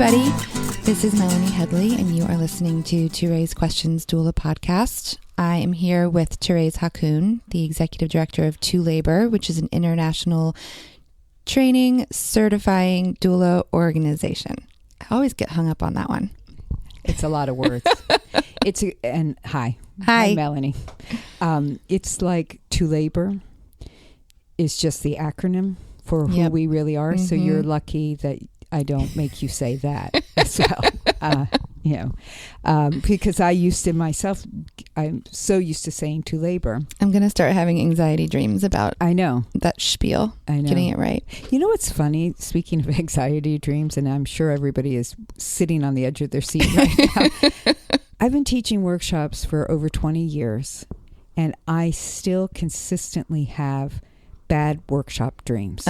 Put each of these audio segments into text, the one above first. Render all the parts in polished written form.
everybody. This is Melanie Headley, and you are listening to ToRAISE Questions Doula podcast. I am here with Thérèse Hakoun, the Executive Director of ToLabor, which is an international training, certifying doula organization. I always get hung up on that one. It's a lot of words. Hi, Melanie. It's like ToLabor is just the acronym for who we really are. Mm-hmm. So you're lucky that I don't make you say that as well. Because I'm so used to saying ToLabor. I'm going to start having anxiety dreams about that spiel. I know. Getting it right. You know what's funny? Speaking of anxiety dreams, and I'm sure everybody is sitting on the edge of their seat right now. I've been teaching workshops for over 20 years, and I still consistently have bad workshop dreams.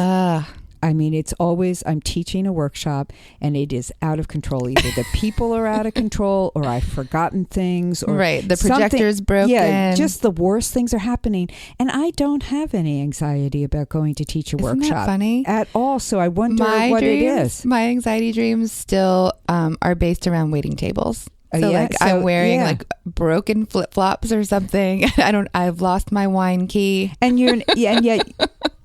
I mean, it's always, I'm teaching a workshop and it is out of control. Either the people are out of control or I've forgotten things. Or the projector's broken. Yeah, just the worst things are happening. And I don't have any anxiety about going to teach a workshop. Isn't that funny? At all. So I wonder what it is. My anxiety dreams still are based around waiting tables. So I'm wearing like broken flip-flops or something. I've lost my wine key. And yet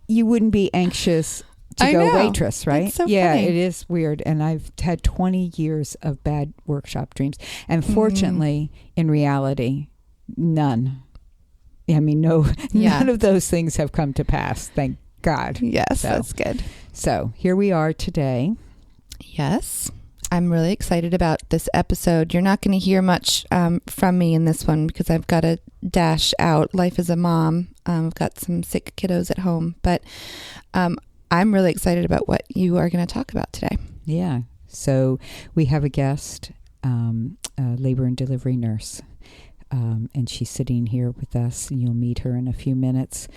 you wouldn't be anxious to go waitress, right? It's so funny. It is weird. And I've had 20 years of bad workshop dreams. And fortunately, in reality, none. I mean, none of those things have come to pass. Thank God. Yes, that's good. So here we are today. Yes. I'm really excited about this episode. You're not going to hear much from me in this one because I've got to dash out. Life as a mom. I've got some sick kiddos at home. But I'm really excited about what you are going to talk about today. Yeah. So we have a guest, a labor and delivery nurse, and she's sitting here with us, and you'll meet her in a few minutes.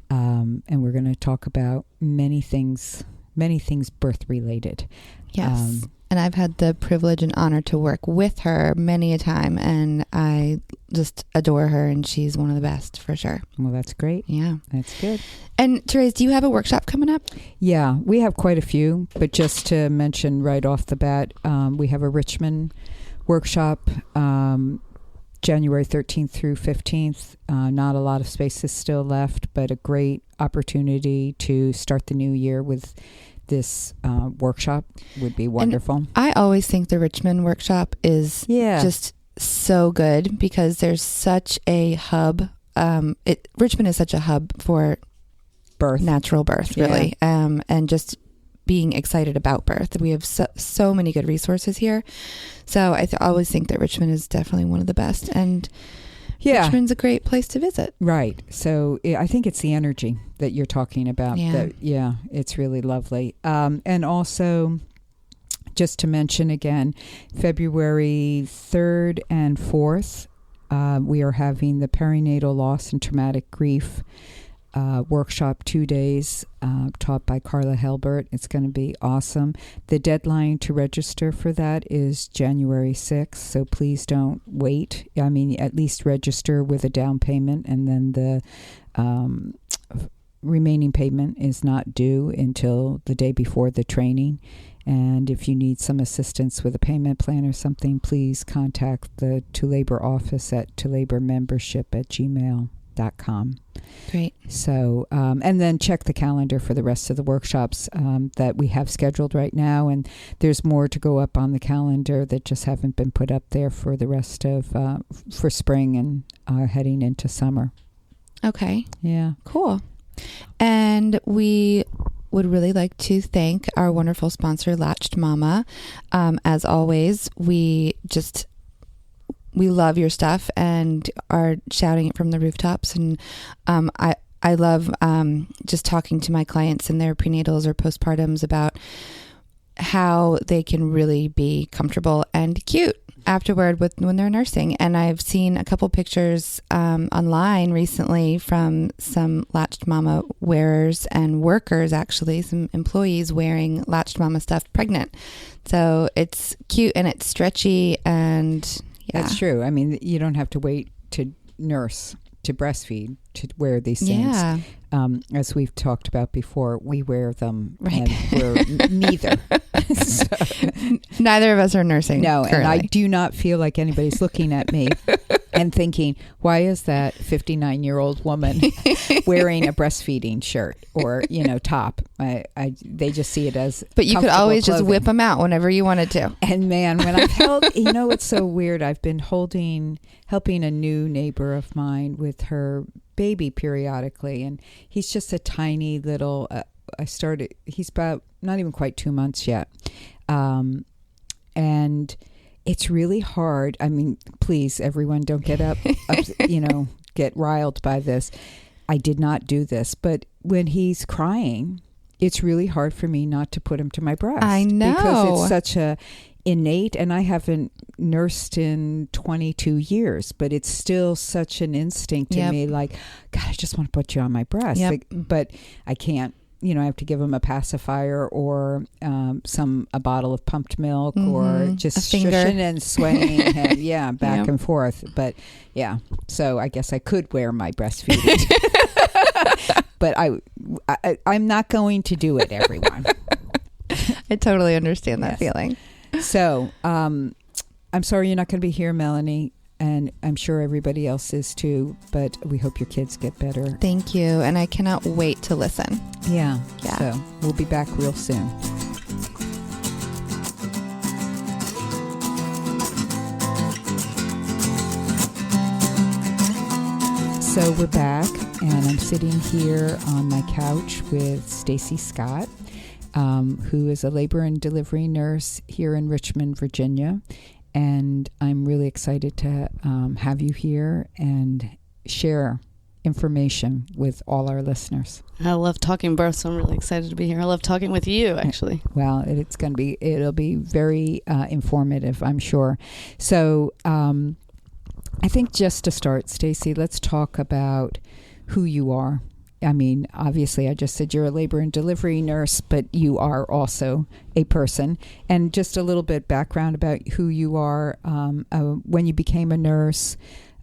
And we're going to talk about many things birth related. Yes. And I've had the privilege and honor to work with her many a time, and I just adore her, and she's one of the best for sure. Well, that's great. Yeah. That's good. And Thérèse, do you have a workshop coming up? Yeah, we have quite a few, but just to mention right off the bat, we have a Richmond workshop, January 13th through 15th. Not a lot of spaces still left, but a great opportunity to start the new year with this workshop would be wonderful. And I always think the Richmond workshop is just so good because there's such a hub. Richmond is such a hub for natural birth, really, and just being excited about birth. We have so many good resources here. So I always think that Richmond is definitely one of the best. And Richmond's a great place to visit. Right. So I think it's the energy that you're talking about. Yeah. It's really lovely. And also, just to mention again, February 3rd and 4th, we are having the perinatal loss and traumatic grief workshop, 2 days, taught by Carla Helbert. It's going to be awesome. The deadline to register for that is January 6th, so please don't wait. I mean, at least register with a down payment, and then the remaining payment is not due until the day before the training. And if you need some assistance with a payment plan or something, please contact the ToLabor office at tolabormembership@gmail.com. Great. So, and then check the calendar for the rest of the workshops that we have scheduled right now. And there's more to go up on the calendar that just haven't been put up there for the rest of, for spring and heading into summer. Okay. Yeah. Cool. And we would really like to thank our wonderful sponsor, Latched Mama. As always, we love your stuff and are shouting it from the rooftops. And I love just talking to my clients in their prenatals or postpartums about how they can really be comfortable and cute afterward when they're nursing. And I've seen a couple pictures online recently from some Latched Mama wearers and workers, actually, some employees wearing Latched Mama stuff pregnant. So it's cute and it's stretchy and That's true. I mean, you don't have to wait to nurse to breastfeed to wear these things. Yeah. As we've talked about before, we wear them and we're neither. Neither of us are nursing. No, currently. and I do not feel like anybody's looking at me and thinking, why is that 59-year-old woman wearing a breastfeeding shirt or, top? They just see it as But you could always clothing. just whip them out whenever you wanted to. And man, when I've held, it's so weird. I've been helping a new neighbor of mine with her baby periodically, and he's just a tiny little, he's about not even quite 2 months yet. And it's really hard. I mean, please, everyone, don't get get riled by this. I did not do this, but when he's crying, it's really hard for me not to put him to my breast. I know. Because it's such a innate, and I haven't nursed in 22 years, but it's still such an instinct to me, like, God, I just want to put you on my breast. Yep. Like, but I can't. I have to give him a pacifier or a bottle of pumped milk or just shushing and swaying him, back and forth. But so I guess I could wear my breastfeeding, but I'm not going to do it, everyone. I totally understand that feeling. So I'm sorry you're not going to be here, Melanie. And I'm sure everybody else is too, but we hope your kids get better. Thank you. And I cannot wait to listen. Yeah. So we'll be back real soon. So we're back, and I'm sitting here on my couch with Stacie Scott, who is a labor and delivery nurse here in Richmond, Virginia. And I'm really excited to have you here and share information with all our listeners. I love talking birth, so I'm really excited to be here. I love talking with you, actually. Well, it'll be very informative, I'm sure. So I think just to start, Stacie, let's talk about who you are. I mean, obviously, I just said you're a labor and delivery nurse, but you are also a person. And just a little bit background about who you are, when you became a nurse,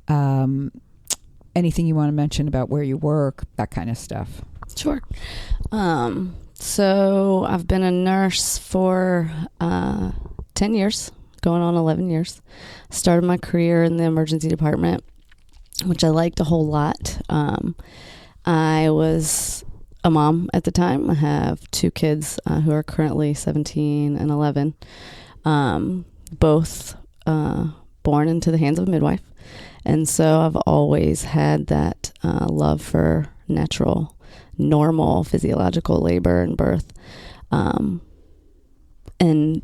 anything you want to mention about where you work, that kind of stuff. Sure. So I've been a nurse for 10 years, going on 11 years. Started my career in the emergency department, which I liked a whole lot. I was a mom at the time. I have two kids who are currently 17 and 11, both born into the hands of a midwife. And so I've always had that love for natural, normal physiological labor and birth, and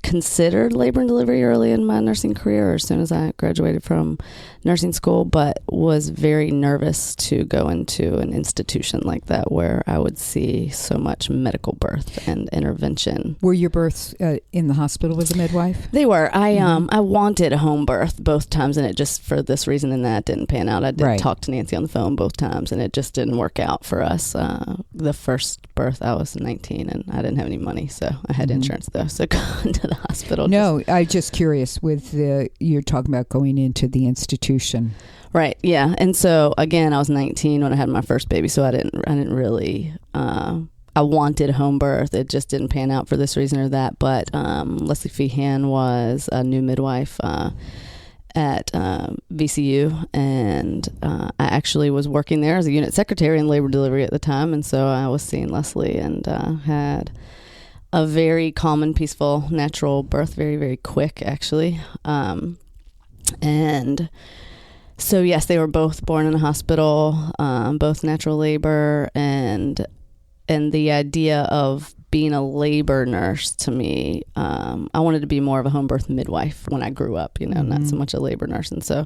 considered labor and delivery early in my nursing career, or as soon as I graduated from nursing school, but was very nervous to go into an institution like that where I would see so much medical birth and intervention. Were your births in the hospital with a midwife? They were. I wanted a home birth both times, and it just, for this reason and that, didn't pan out. I did talk to Nancy on the phone both times, and it just didn't work out for us. The first birth, I was 19, and I didn't have any money, so I had insurance though, so going to the hospital. No, I'm just curious with you're talking about going into the institution. Right. Yeah. And so again, I was 19 when I had my first baby, so I didn't really, I wanted home birth. It just didn't pan out for this reason or that. But Leslie Feehan was a new midwife at VCU, and I actually was working there as a unit secretary in labor delivery at the time. And so I was seeing Leslie and had a very calm and peaceful natural birth, very, very quick, actually. And so, yes, they were both born in a hospital, both natural labor, and the idea of being a labor nurse to me, I wanted to be more of a home birth midwife when I grew up, not so much a labor nurse. And so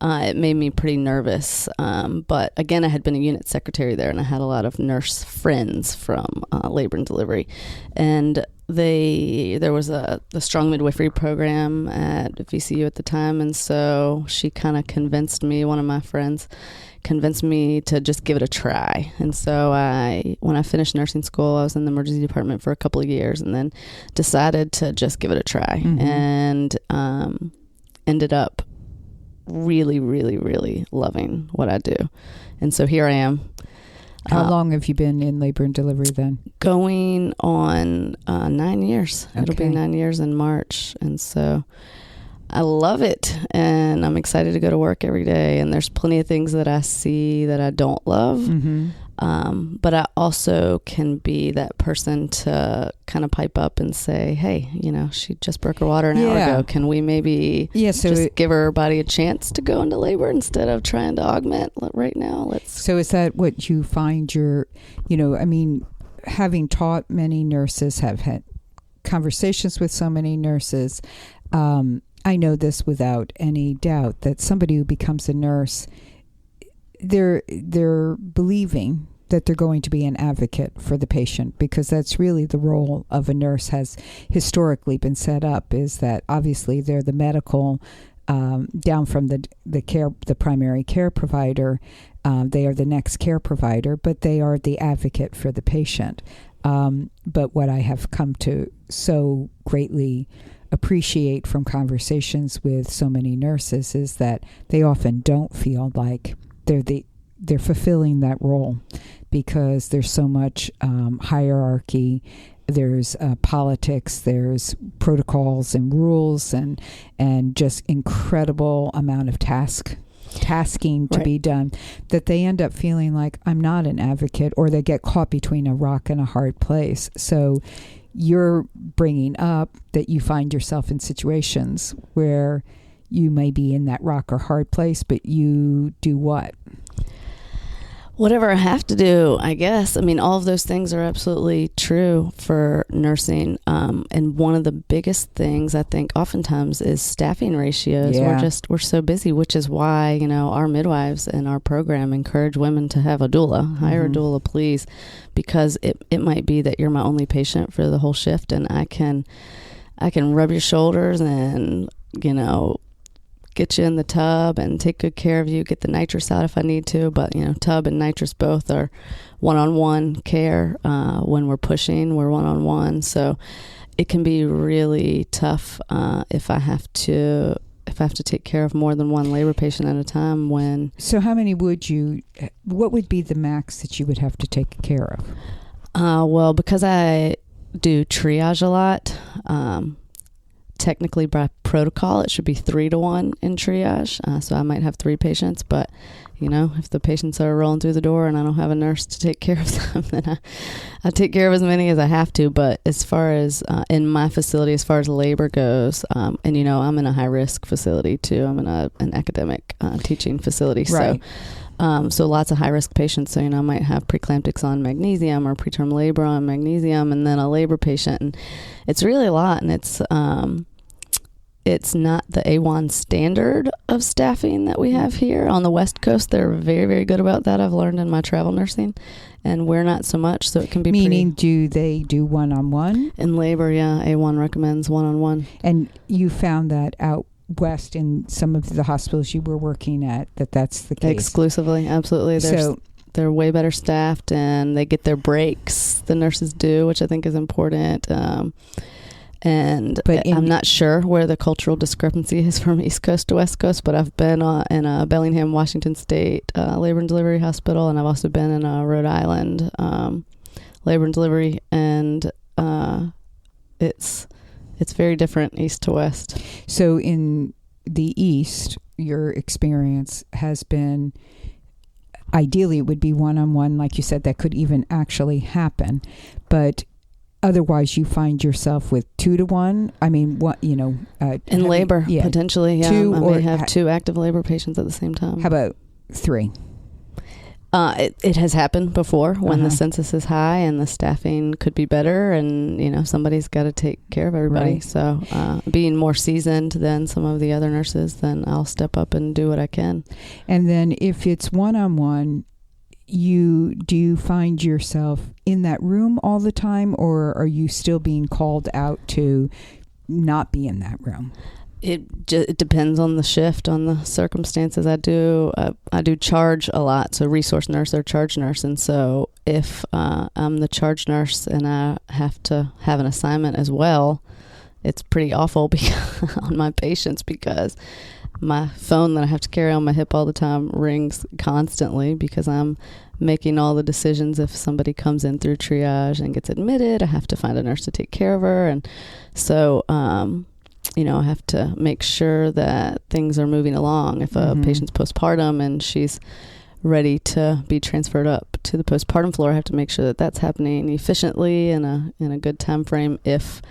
it made me pretty nervous. But again, I had been a unit secretary there, and I had a lot of nurse friends from labor and delivery. And there was the strong midwifery program at VCU at the time. And so she kind of convinced me, one of my friends convinced me to just give it a try. And so when I finished nursing school, I was in the emergency department for a couple of years, and then decided to just give it a try, and ended up really, really, really loving what I do. And so here I am, How long have you been in labor and delivery then? Going on 9 years. Okay. It'll be 9 years in March. And so I love it, and I'm excited to go to work every day. And there's plenty of things that I see that I don't love. Mm-hmm. But I also can be that person to kind of pipe up and say, hey, she just broke her water an hour ago. Can we maybe just give her body a chance to go into labor instead of trying to augment right now? So is that what you find having taught many nurses, have had conversations with so many nurses, I know this without any doubt, that somebody who becomes a nurse, they're believing that they're going to be an advocate for the patient, because that's really the role of a nurse has historically been set up, is that obviously they're the medical, down from the primary care provider, they are the next care provider, but they are the advocate for the patient. But what I have come to so greatly appreciate from conversations with so many nurses is that they often don't feel like they're fulfilling that role, because there's so much hierarchy, there's politics, there's protocols and rules, and just incredible amount of tasking to be done, that they end up feeling like, I'm not an advocate, or they get caught between a rock and a hard place. So you're bringing up that you find yourself in situations where you may be in that rock or hard place, but you do what? Whatever I have to do, I guess. I mean, all of those things are absolutely true for nursing. And one of the biggest things I think oftentimes is staffing ratios. Yeah. We're so busy, which is why, our midwives and our program encourage women to have a doula. Hire a doula, please, because it might be that you're my only patient for the whole shift, and I can rub your shoulders and, get you in the tub and take good care of you, get the nitrous out if I need to. But, tub and nitrous both are one-on-one care. When we're pushing, we're one-on-one. So it can be really tough if I have to take care of more than one labor patient at a time. So how many what would be the max that you would have to take care of? Well, because I do triage a lot, technically by protocol it should be 3-to-1 in triage, so I might have 3 patients, but if the patients are rolling through the door and I don't have a nurse to take care of them, then I take care of as many as I have to. But as far as in my facility, as far as labor goes, and I'm in a high risk facility too. I'm in an academic teaching facility, right. So lots of high risk patients. So I might have preeclamptics on magnesium or preterm labor on magnesium, and then a labor patient, and it's really a lot. And it's not the A1 standard of staffing that we have here on the West Coast. They're very, very good about that. I've learned in my travel nursing, and we're not so much. So it can be meaning, do they do one-on-one in labor? Yeah, A1 recommends one-on-one. And you found that out west in some of the hospitals you were working at, that's the case? Exclusively, absolutely. They're way better staffed, and they get their breaks. The nurses do, which I think is important. But I'm not sure where the cultural discrepancy is from East Coast to West Coast, but I've been in a Bellingham, Washington State labor and delivery hospital, and I've also been in a Rhode Island labor and delivery, and it's very different east to west. So in the East, your experience has been, ideally it would be one-on-one, like you said, that could even actually happen, but otherwise you find yourself with 2-to-1. I mean, what, in labor, potentially, yeah. I may have 2 active labor patients at the same time. How about 3? It has happened before when the census is high and the staffing could be better, and somebody's got to take care of everybody. Right. So being more seasoned than some of the other nurses, then I'll step up and do what I can. And then if it's one-on-one, do you find yourself in that room all the time, or are you still being called out to not be in that room? It depends on the shift, on the circumstances. I do charge a lot, so resource nurse or charge nurse. And so if I'm the charge nurse and I have to have an assignment as well, it's pretty awful on my patients, because my phone that I have to carry on my hip all the time rings constantly because I'm making all the decisions. If somebody comes in through triage and gets admitted, I have to find a nurse to take care of her. And so, I have to make sure that things are moving along. If a patient's postpartum and she's ready to be transferred up to the postpartum floor, I have to make sure that that's happening efficiently in a good time frame. If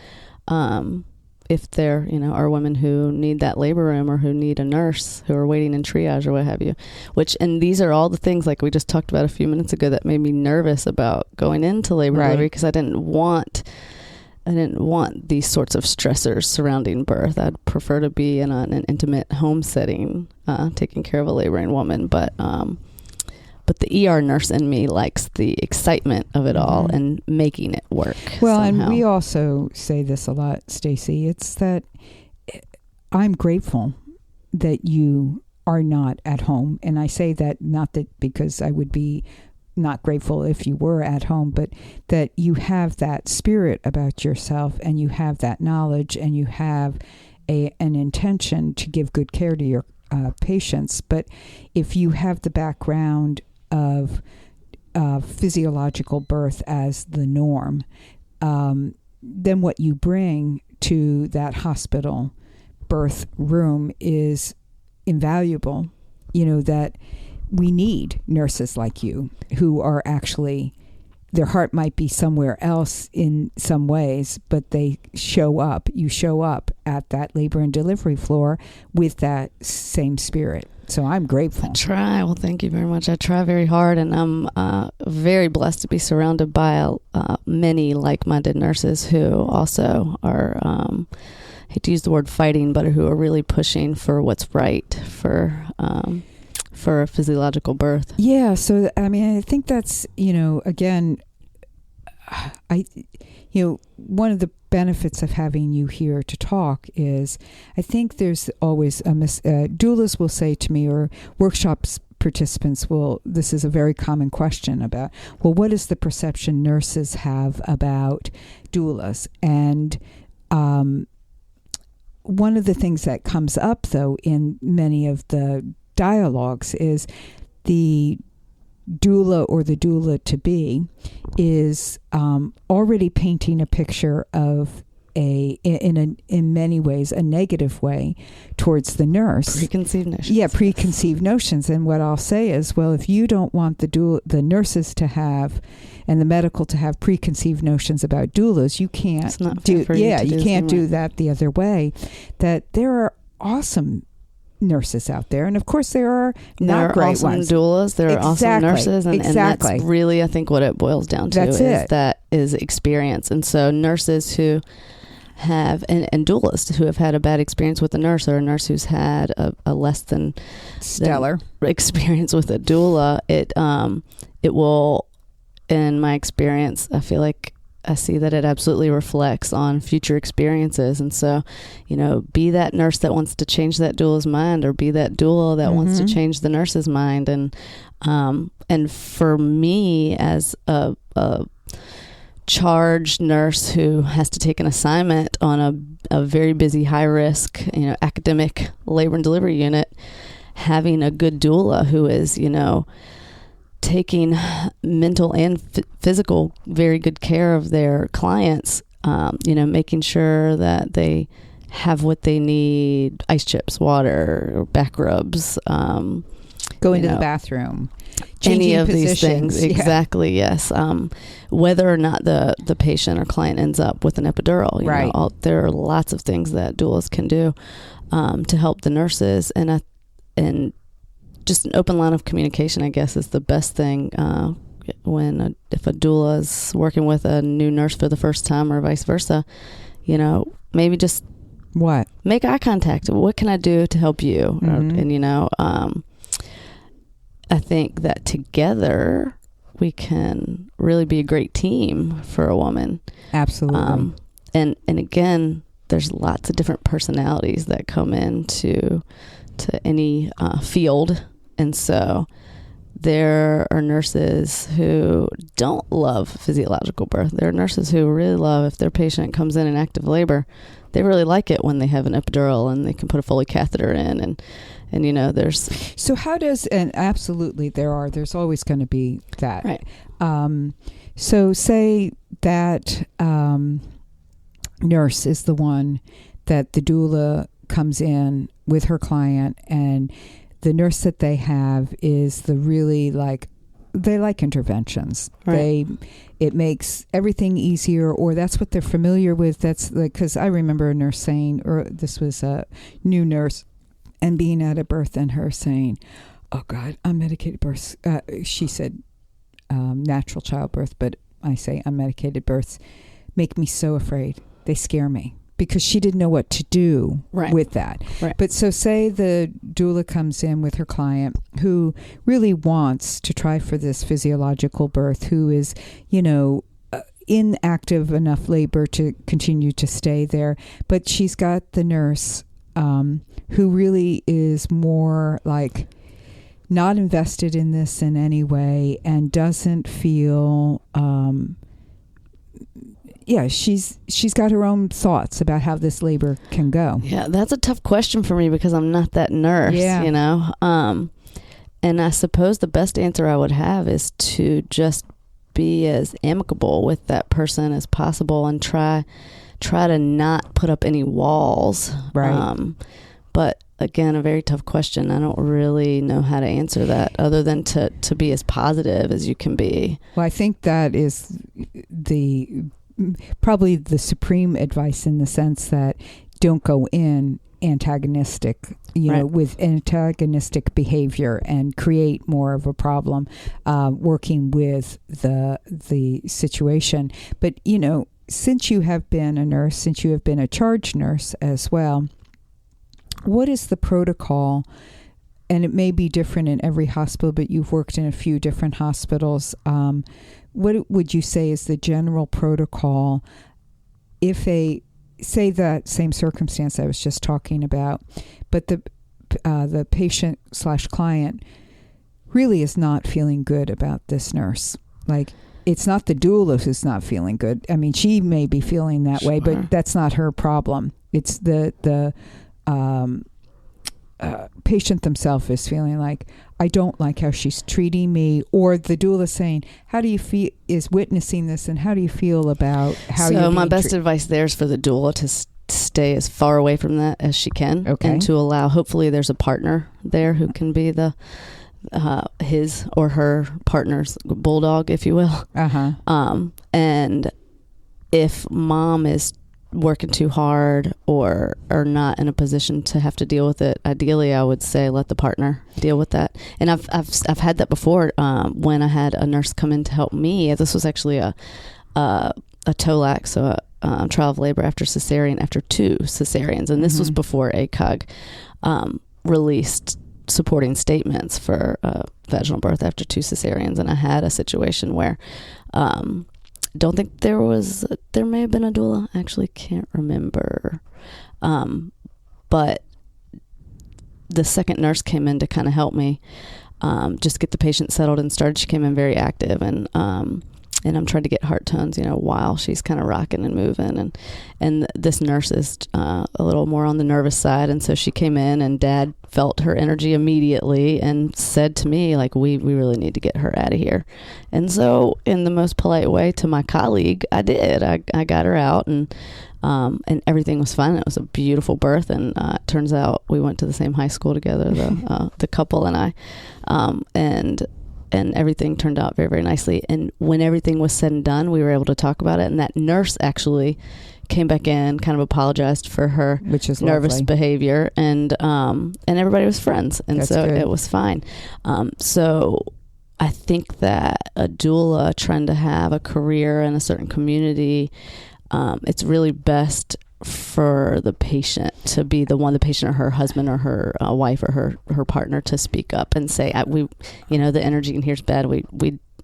there, are women who need that labor room or who need a nurse who are waiting in triage or what have you, and these are all the things like we just talked about a few minutes ago that made me nervous about going into labor and delivery, because I didn't want these sorts of stressors surrounding birth. I'd prefer to be in an intimate home setting, taking care of a laboring woman. But the ER nurse in me likes the excitement of it all and making it work. Well, somehow. And we also say this a lot, Stacie. It's that I'm grateful that you are not at home. And I say that not that because I would be not grateful if you were at home, but that you have that spirit about yourself and you have that knowledge and you have an intention to give good care to your patients. But if you have the background of physiological birth as the norm, then what you bring to that hospital birth room is invaluable. That we need nurses like you who are actually, their heart might be somewhere else in some ways, but they show up. You show up at that labor and delivery floor with that same spirit. So I'm grateful. I try. Well, thank you very much. I try very hard, and I'm very blessed to be surrounded by many like-minded nurses who also are, I hate to use the word fighting, but who are really pushing for what's right for a physiological birth. Yeah. So, I think that's, again, one of the benefits of having you here to talk is I think there's always doulas will say to me, or workshops participants this is a very common question about, well, what is the perception nurses have about doulas? And one of the things that comes up, though, in many of the dialogues is the doula or the doula-to-be is already painting a picture of in many ways a negative way towards the nurse. Preconceived notions. Yeah, preconceived notions. And what I'll say is, well, if you don't want the nurses to have and the medical to have preconceived notions about doulas, you can't it's not fair for you can't do that the other way. That there are awesome nurses out there, and of course there are not great ones. Doulas, there are awesome nurses, and that's really, I think, what it boils down to. That is experience. And so nurses who have and doulas who have had a bad experience with a nurse, or a nurse who's had a less than stellar experience with a doula, it will, in my experience, I feel like I see that it absolutely reflects on future experiences. And so, be that nurse that wants to change that doula's mind, or be that doula that wants to change the nurse's mind. And for me, as a charged nurse who has to take an assignment on a very busy, high risk, academic labor and delivery unit, having a good doula who is, taking mental and physical very good care of their clients, making sure that they have what they need, ice chips, water, or back rubs, go into the bathroom, any of these things. Exactly. Yes. Whether or not the patient or client ends up with an epidural, right. There are lots of things that doulas can do to help the nurses, and just an open line of communication, I guess, is the best thing if a doula is working with a new nurse for the first time, or vice versa. Maybe just make eye contact. What can I do to help you? And I think that together we can really be a great team for a woman. Absolutely. And again, there's lots of different personalities that come into any field. And so there are nurses who don't love physiological birth. There are nurses who really love, if their patient comes in active labor, they really like it when they have an epidural and they can put a Foley catheter in, and there's. So how does, and absolutely there's always going to be that. Right. So say that nurse is the one that the doula comes in with her client, and the nurse that they have is the really they like interventions. Right. It makes everything easier, or that's what they're familiar with. That's because I remember a nurse saying, or this was a new nurse, and being at a birth and her saying, "Oh God, unmedicated births." She said natural childbirth, but I say unmedicated births make me so afraid. They scare me. Because she didn't know what to do with that. Right. But so say the doula comes in with her client who really wants to try for this physiological birth, who is, in active enough labor to continue to stay there. But she's got the nurse who really is more not invested in this in any way and doesn't feel... she's got her own thoughts about how this labor can go. Yeah, that's a tough question for me because I'm not that nurse, and I suppose the best answer I would have is to just be as amicable with that person as possible and try to not put up any walls. Right. But again, a very tough question. I don't really know how to answer that other than to be as positive as you can be. Well, I think that is probably the supreme advice, in the sense that don't go in antagonistic, with antagonistic behavior and create more of a problem, working with the situation. But, since you have been a nurse, since you have been a charge nurse as well, what is the protocol? And it may be different in every hospital, but you've worked in a few different hospitals. What would you say is the general protocol if say that same circumstance I was just talking about, but the patient/client really is not feeling good about this nurse? It's not the doula who's not feeling good. I mean, she may be feeling that way, but that's not her problem. It's the patient themselves is feeling like, I don't like how she's treating me, or the doula saying, how do you feel, is witnessing this, and how do you feel about how you're being my best advice there is for the doula to stay as far away from that as she can, and to allow, hopefully there's a partner there who can be the his or her partner's bulldog, if you will. And if mom is working too hard or not in a position to have to deal with it, ideally I would say let the partner deal with that. And I've had that before, when I had a nurse come in to help me. This was actually a TOLAC, so a trial of labor after cesarean, after 2 cesareans, and this was before ACOG released supporting statements for vaginal birth after 2 cesareans. And I had a situation where don't think there may have been a doula. I actually can't remember. But the second nurse came in to kind of help me just get the patient settled and started. She came in very active, and I'm trying to get heart tones, while she's kind of rocking and moving. And this nurse is a little more on the nervous side. And so she came in, and Dad felt her energy immediately and said to me, we really need to get her out of here. And so in the most polite way to my colleague, I did. I got her out, and everything was fine. It was a beautiful birth. And it turns out we went to the same high school together, the couple and I. And everything turned out very, very nicely. And when everything was said and done, we were able to talk about it. And that nurse actually came back in, kind of apologized for her nervous behavior, and everybody was friends. And that's so good. It was fine. So I think that a doula trying to have a career in a certain community, it's really best for the patient to be the patient or her husband or her wife or her partner to speak up and say, the energy in here's bad. We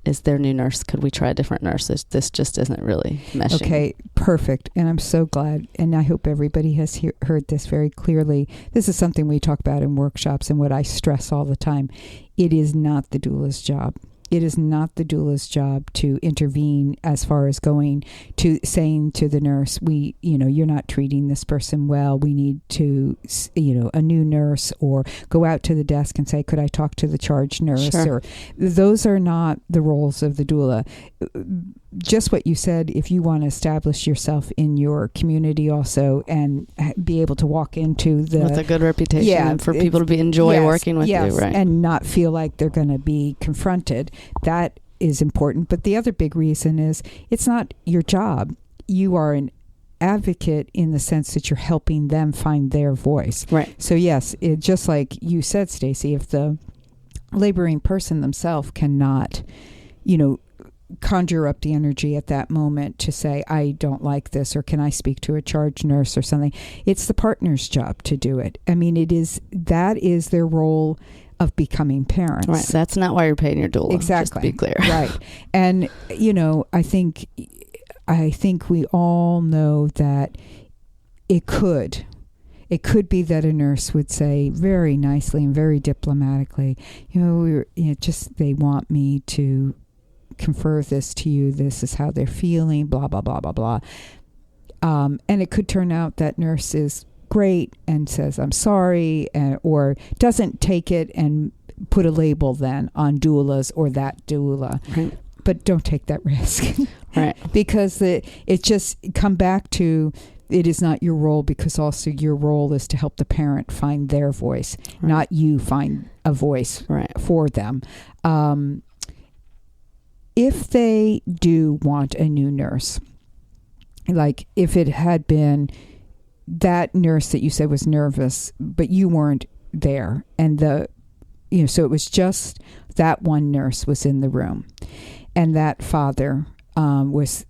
is their new nurse. Could we try a different nurse? This just isn't really meshing. Okay, perfect. And I'm so glad. And I hope everybody has heard this very clearly. This is something we talk about in workshops, and what I stress all the time. It is not the doula's job It is not the doula's job to intervene as far as going to saying to the nurse, you're not treating this person well. We need to, a new nurse, or go out to the desk and say, could I talk to the charge nurse? Sure. Or those are not the roles of the doula. Just what you said, if you want to establish yourself in your community also and be able to walk into with a good reputation, and for people to enjoy working with you, right? And not feel like they're going to be confronted. That is important. But the other big reason is it's not your job. You are an advocate in the sense that you're helping them find their voice. Right. So yes, just like you said, Stacie, if the laboring person themselves cannot, conjure up the energy at that moment to say, I don't like this, or can I speak to a charge nurse or something, it's the partner's job to do it. I mean, that is their role of becoming parents. Right. That's not why you're paying your doula. Exactly. Just to be clear. Right. And, I think we all know that it could be that a nurse would say very nicely and very diplomatically, they want me to confer this to you. This is how they're feeling, blah, blah, blah, blah, blah. And it could turn out that nurse is great and says, I'm sorry, or doesn't take it and put a label then on doulas or that doula. Right. But don't take that risk. Right. Because it just come back to, it is not your role, because also your role is to help the parent find their voice, right. not you find a voice right. for them. If they do want a new nurse, like if it had been that nurse that you said was nervous, but you weren't there, and so it was just that one nurse was in the room, and that father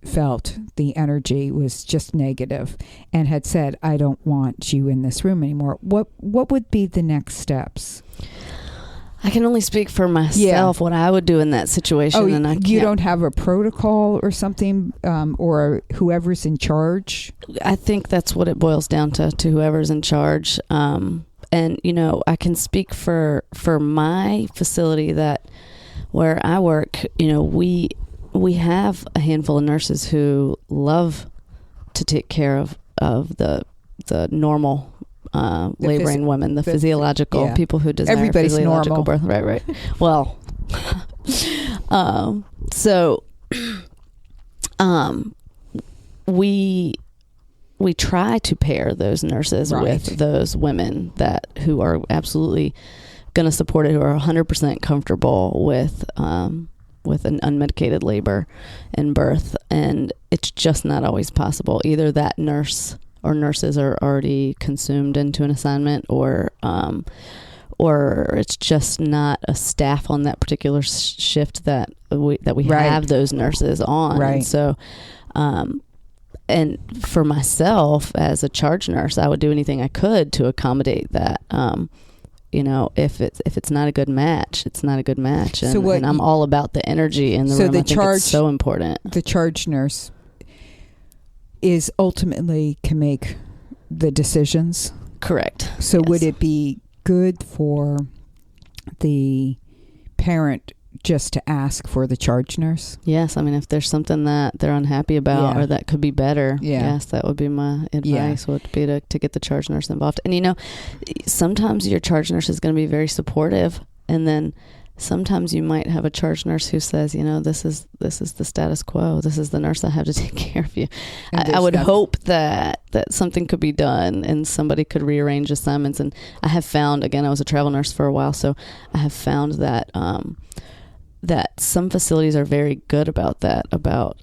felt the energy was just negative and had said, I don't want you in this room anymore. What would be the next steps? I can only speak for myself, what I would do in that situation. And I can't. You don't have a protocol or something, or whoever's in charge? I think that's what it boils down to whoever's in charge. And, I can speak for my facility where I work, we have a handful of nurses who love to take care of the normal laboring women, the physiological people who desire everybody's physiological normal. birth. Right. Well, so we try to pair those nurses right. with those women who are absolutely going to support it, who are 100% comfortable with an unmedicated labor and birth. And it's just not always possible. Either that nurse or nurses are already consumed into an assignment, or it's just not a staff on that particular shift that we right. have those nurses on. Right. And so, and for myself as a charge nurse, I would do anything I could to accommodate that. If it's not a good match, it's not a good match. And, and I'm all about the energy in the room. I think it's so important. The charge nurse is ultimately can make the decisions. Correct. So yes. Would it be good for the parent just to ask for the charge nurse? Yes. I mean, if there's something that they're unhappy about or that could be better, yes, that would be my advice, would be to get the charge nurse involved. And, sometimes your charge nurse is going to be very supportive, and then sometimes you might have a charge nurse who says, this is the status quo. This is the nurse that have to take care of you. I would hope that something could be done and somebody could rearrange assignments. And I have found, again, I was a travel nurse for a while, so I have found that that some facilities are very good about that, about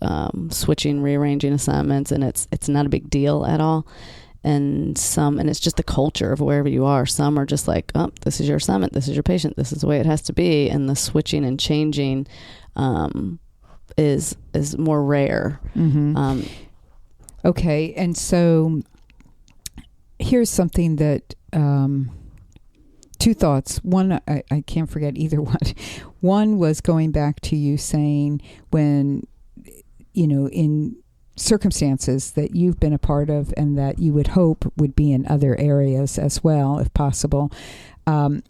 switching, rearranging assignments, and it's not a big deal at all. And it's just the culture of wherever you are. Some are just like, oh, this is your assignment, this is your patient, this is the way it has to be. And the switching and changing is more rare. Mm-hmm. Okay, and so here's something that two thoughts. One, I can't forget either one. One was going back to you saying when, in circumstances that you've been a part of and that you would hope would be in other areas as well, if possible,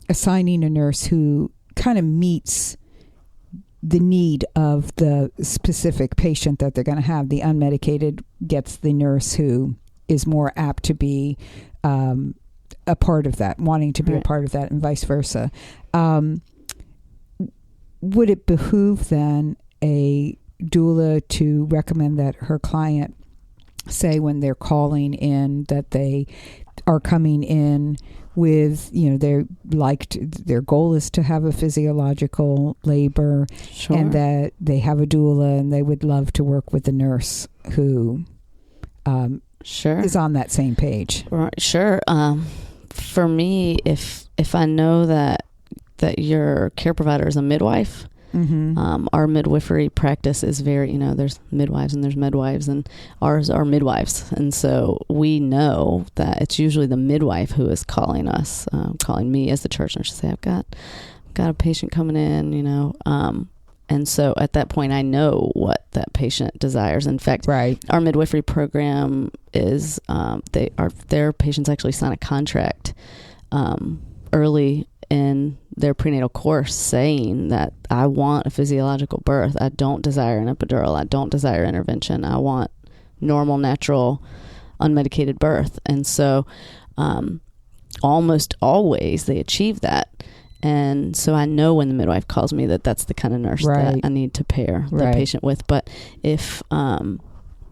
assigning a nurse who kind of meets the need of the specific patient that they're going to have. The unmedicated gets the nurse who is more apt to be a part of that, wanting to be a part of that, and vice versa. Would it behoove then a doula to recommend that her client say when they're calling in that they are coming in with, their goal is to have a physiological labor, and that they have a doula and they would love to work with a nurse who is on that same page? Right, sure. For me, if I know that your care provider is a midwife, our midwifery practice is very, there's midwives and there's midwives, and ours are midwives. And so we know that it's usually the midwife who is calling us, calling me as the charge nurse to say, I've got a patient coming in, and so at that point I know what that patient desires. In fact, our midwifery program is, their patients actually sign a contract early in their prenatal course saying that I want a physiological birth. I don't desire an epidural. I don't desire intervention. I want normal, natural, unmedicated birth. And so almost always they achieve that. And so I know when the midwife calls me that that's the kind of nurse that I need to pair the patient with. But if,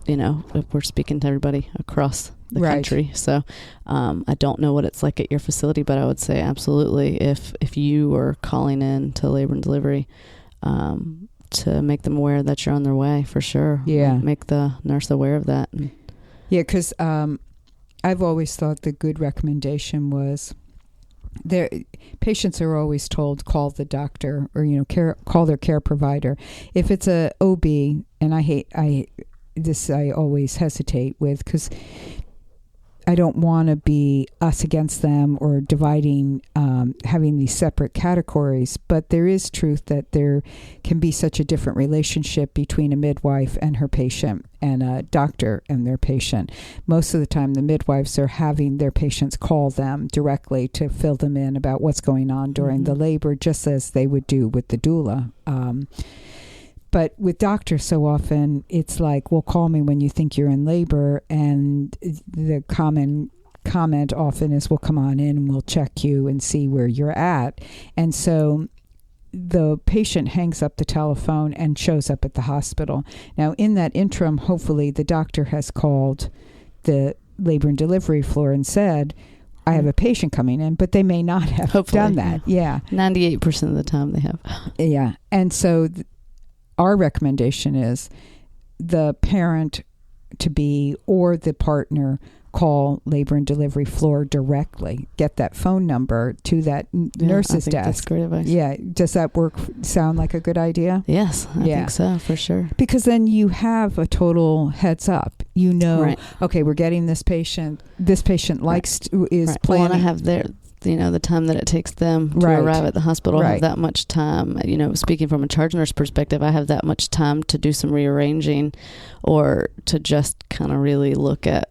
if we're speaking to everybody across the country. So I don't know what it's like at your facility, but I would say absolutely if you are calling in to labor and delivery, to make them aware that you're on their way, for sure. Yeah. Make the nurse aware of that. Yeah, because I've always thought the good recommendation was patients are always told call the doctor or call their care provider. If it's a OB, and I always hesitate with, because I don't want to be us against them or dividing, having these separate categories. But there is truth that there can be such a different relationship between a midwife and her patient and a doctor and their patient. Most of the time, the midwives are having their patients call them directly to fill them in about what's going on during the labor, just as they would do with the doula. But with doctors, so often it's like, well, call me when you think you're in labor. And the common comment often is, well, come on in and we'll check you and see where you're at. And so the patient hangs up the telephone and shows up at the hospital. Now, in that interim, hopefully the doctor has called the labor and delivery floor and said, I have a patient coming in, but they may not have done that. Yeah. 98% of the time they have. Yeah. And so our recommendation is the parent to be or the partner call labor and delivery floor directly. Get that phone number to that nurse's desk. That's great advice. Yeah. Does that sound like a good idea? Yes, I think so, for sure. Because then you have a total heads up. Okay, we're getting this patient. This patient is planning. Well, and I have the time that it takes them to arrive at the hospital. I have that much time. Speaking from a charge nurse perspective, I have that much time to do some rearranging or to just kind of really look at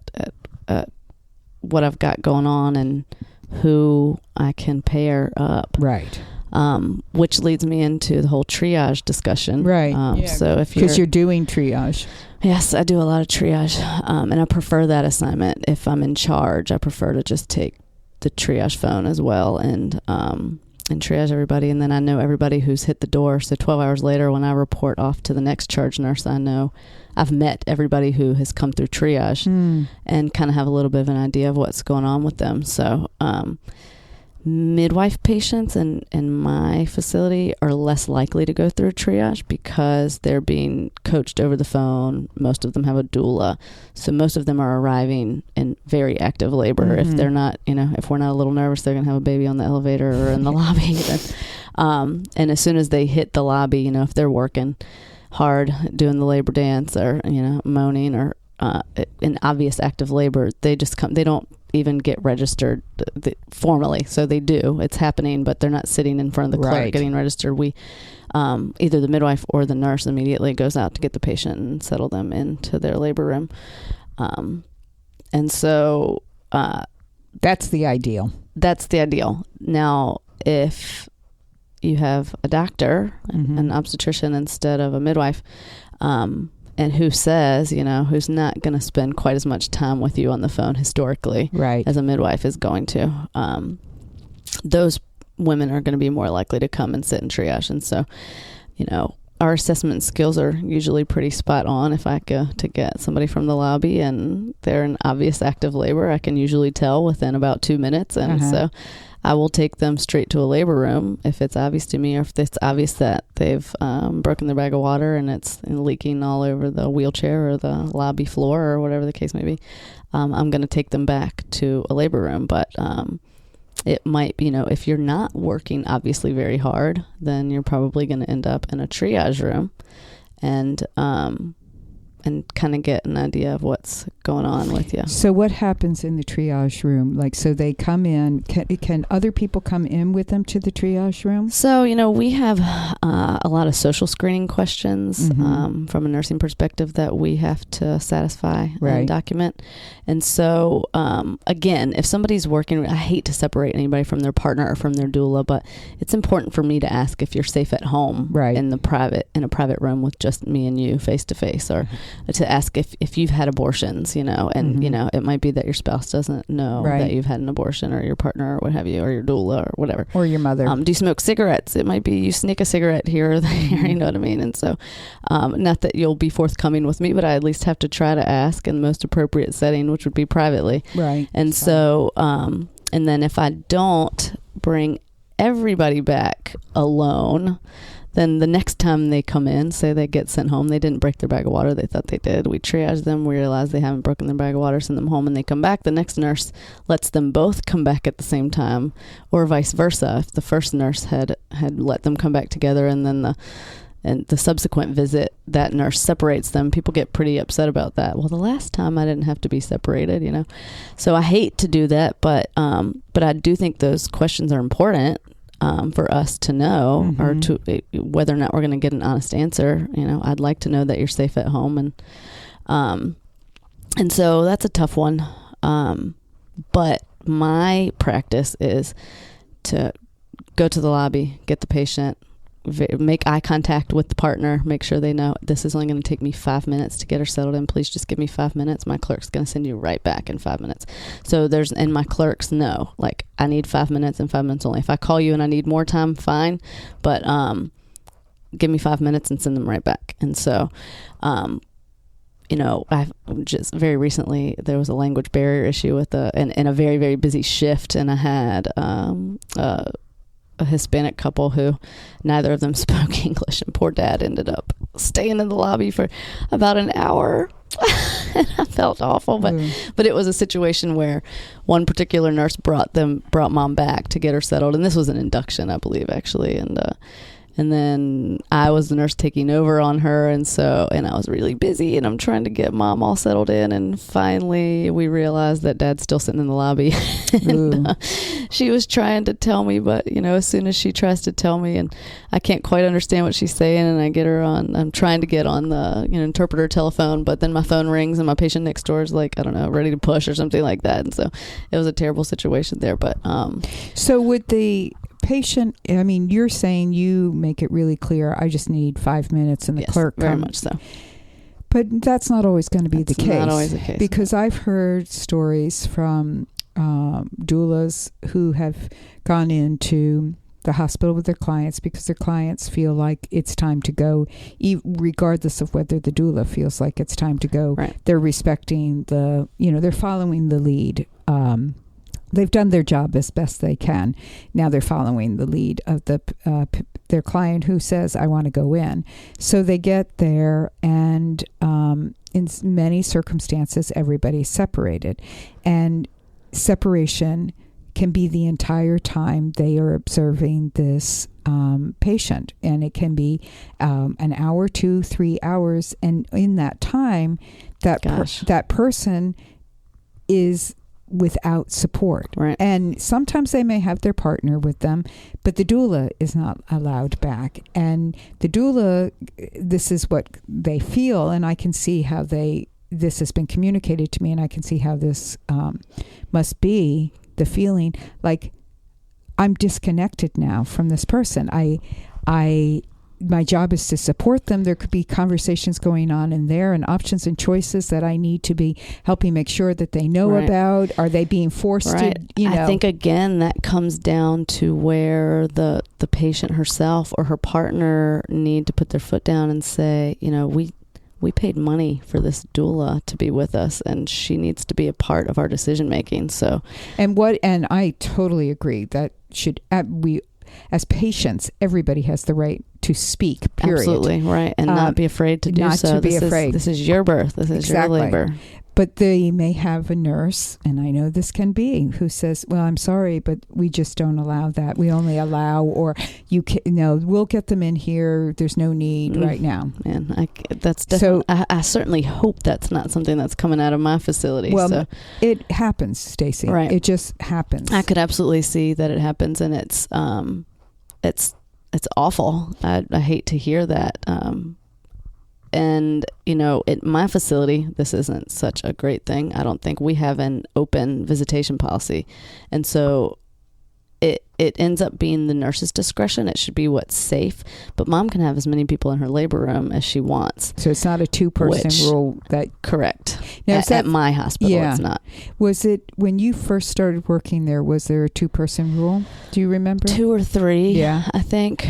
what I've got going on and who I can pair up. Right. Which leads me into the whole triage discussion. Right. So because you're doing triage. Yes, I do a lot of triage. And I prefer that assignment. If I'm in charge, I prefer to just take the triage phone as well and triage everybody, and then I know everybody who's hit the door. So 12 hours later, when I report off to the next charge nurse, I know I've met everybody who has come through triage and kind of have a little bit of an idea of what's going on with them. So midwife patients in my facility are less likely to go through triage because they're being coached over the phone. Most of them have a doula. So most of them are arriving in very active labor. If they're not, if we're not a little nervous, they're going to have a baby on the elevator or in the lobby. And as soon as they hit the lobby, if they're working hard, doing the labor dance or, moaning or in obvious active labor, they just come, they don't even get registered formally. So they do, it's happening, but they're not sitting in front of the clerk getting registered. We, either the midwife or the nurse immediately goes out to get the patient and settle them into their labor room. And so, that's the ideal. That's the ideal. Now, if you have a doctor, Mm-hmm. an obstetrician instead of a midwife, and who says, who's not going to spend quite as much time with you on the phone historically Right. as a midwife is going to, those women are going to be more likely to come and sit in triage. And so, our assessment skills are usually pretty spot on. If I go to get somebody from the lobby and they're in obvious active labor, I can usually tell within about 2 minutes. And so I will take them straight to a labor room if it's obvious to me, or if it's obvious that they've broken their bag of water and it's leaking all over the wheelchair or the lobby floor or whatever the case may be. I'm going to take them back to a labor room. But it might, if you're not working obviously very hard, then you're probably going to end up in a triage room and kind of get an idea of what's going on with you. So what happens in the triage room? Like, so they come in, can other people come in with them to the triage room? So, we have a lot of social screening questions Mm-hmm. from a nursing perspective that we have to satisfy Right. and document. And so, again, if somebody's working, I hate to separate anybody from their partner or from their doula, but it's important for me to ask if you're safe at home Right. in a private room with just me and you face to face, or to ask if you've had abortions, and, Mhm. it might be that your spouse doesn't know Right. that you've had an abortion, or your partner or what have you, or your doula or whatever. Or your mother. Do you smoke cigarettes? It might be you sneak a cigarette here or there, you know what I mean? And so, not that you'll be forthcoming with me, but I at least have to try to ask in the most appropriate setting, which would be privately. Right. And so, and then if I don't bring everybody back alone, then the next time they come in, say they get sent home, they didn't break their bag of water, they thought they did. We triage them, we realize they haven't broken their bag of water, send them home, and they come back. The next nurse lets them both come back at the same time, or vice versa. If the first nurse had let them come back together, and then the subsequent visit, that nurse separates them, people get pretty upset about that. Well, the last time I didn't have to be separated, So I hate to do that, but I do think those questions are important. For us to know, or to whether or not we're going to get an honest answer. I'd like to know that you're safe at home, and so that's a tough one. But my practice is to go to the lobby, get the patient, make eye contact with the partner, make sure they know this is only going to take me 5 minutes to get her settled in. Please just give me 5 minutes. My clerk's going to send you right back in 5 minutes. So and my clerks know, like, I need 5 minutes and 5 minutes only. If I call you and I need more time, fine. But give me 5 minutes and send them right back. And so, I've just very recently, there was a language barrier issue with in a very, very busy shift. And I had, a Hispanic couple who neither of them spoke English, and poor dad ended up staying in the lobby for about an hour. And I felt awful, but it was a situation where one particular nurse brought mom back to get her settled, and this was an induction, I believe, actually, and then I was the nurse taking over on her, and I was really busy, and I'm trying to get mom all settled in, and finally we realized that dad's still sitting in the lobby. And, she was trying to tell me, but as soon as she tries to tell me, and I can't quite understand what she's saying, and I'm trying to get on the interpreter telephone, but then my phone rings and my patient next door is like, I don't know, ready to push or something like that, and so it was a terrible situation there. But so with the patient, you're saying you make it really clear, I just need 5 minutes, and the clerk comes. Very much so. But that's not always going to be the case. Not always the case. Because I've heard stories from doulas who have gone into the hospital with their clients because their clients feel like it's time to go, regardless of whether the doula feels like it's time to go. Right. They're respecting they're following the lead. They've done their job as best they can. Now they're following the lead of their client who says, I want to go in. So they get there, and in many circumstances, everybody's separated. And separation can be the entire time they are observing this patient. And it can be an hour, 2, 3 hours. And in that time, that person is without support. Right. And sometimes they may have their partner with them, but the doula is not allowed back. And the doula, this is what they feel, and I can see how this has been communicated to me, and I can see how this must be the feeling. Like, I'm disconnected now from this person. My job is to support them. There could be conversations going on in there and options and choices that I need to be helping make sure that they know about. Are they being forced to, I think, again, that comes down to where the patient herself or her partner need to put their foot down and say, we paid money for this doula to be with us, and she needs to be a part of our decision making. So, and I totally agree that as patients, everybody has the right to speak, period. Absolutely, right. And not be afraid to do so. This is your birth. This is your labor. But they may have a nurse, and I know this can be, who says, well, I'm sorry, but we just don't allow that. We only allow, or we'll get them in here. There's no need right now. Man, I certainly hope that's not something that's coming out of my facility. Well, it happens, Stacie. Right. It just happens. I could absolutely see that it happens, and it's awful. I hate to hear that. And, at my facility, this isn't such a great thing. I don't think we have an open visitation policy. And so it ends up being the nurse's discretion. It should be what's safe. But mom can have as many people in her labor room as she wants. So it's not a 2-person rule. Correct. Now, at my hospital, it's not. Was it, when you first started working there, was there a 2-person rule? Do you remember? 2 or 3, I think.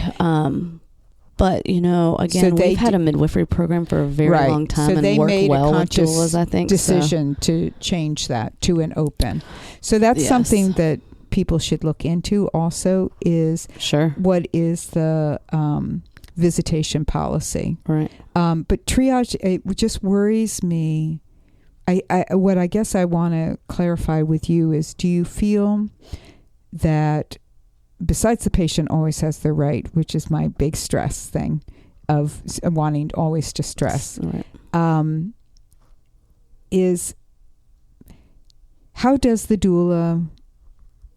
But, again, we've had a midwifery program for a very long time, so and work well with doulas, I think. Decision to change that to an open. So that's something that people should look into also is what is the visitation policy. Right. But triage, it just worries me. What I guess I want to clarify with you is, do you feel that besides the patient always has the right, which is my big stress thing of wanting always to stress, is how does the doula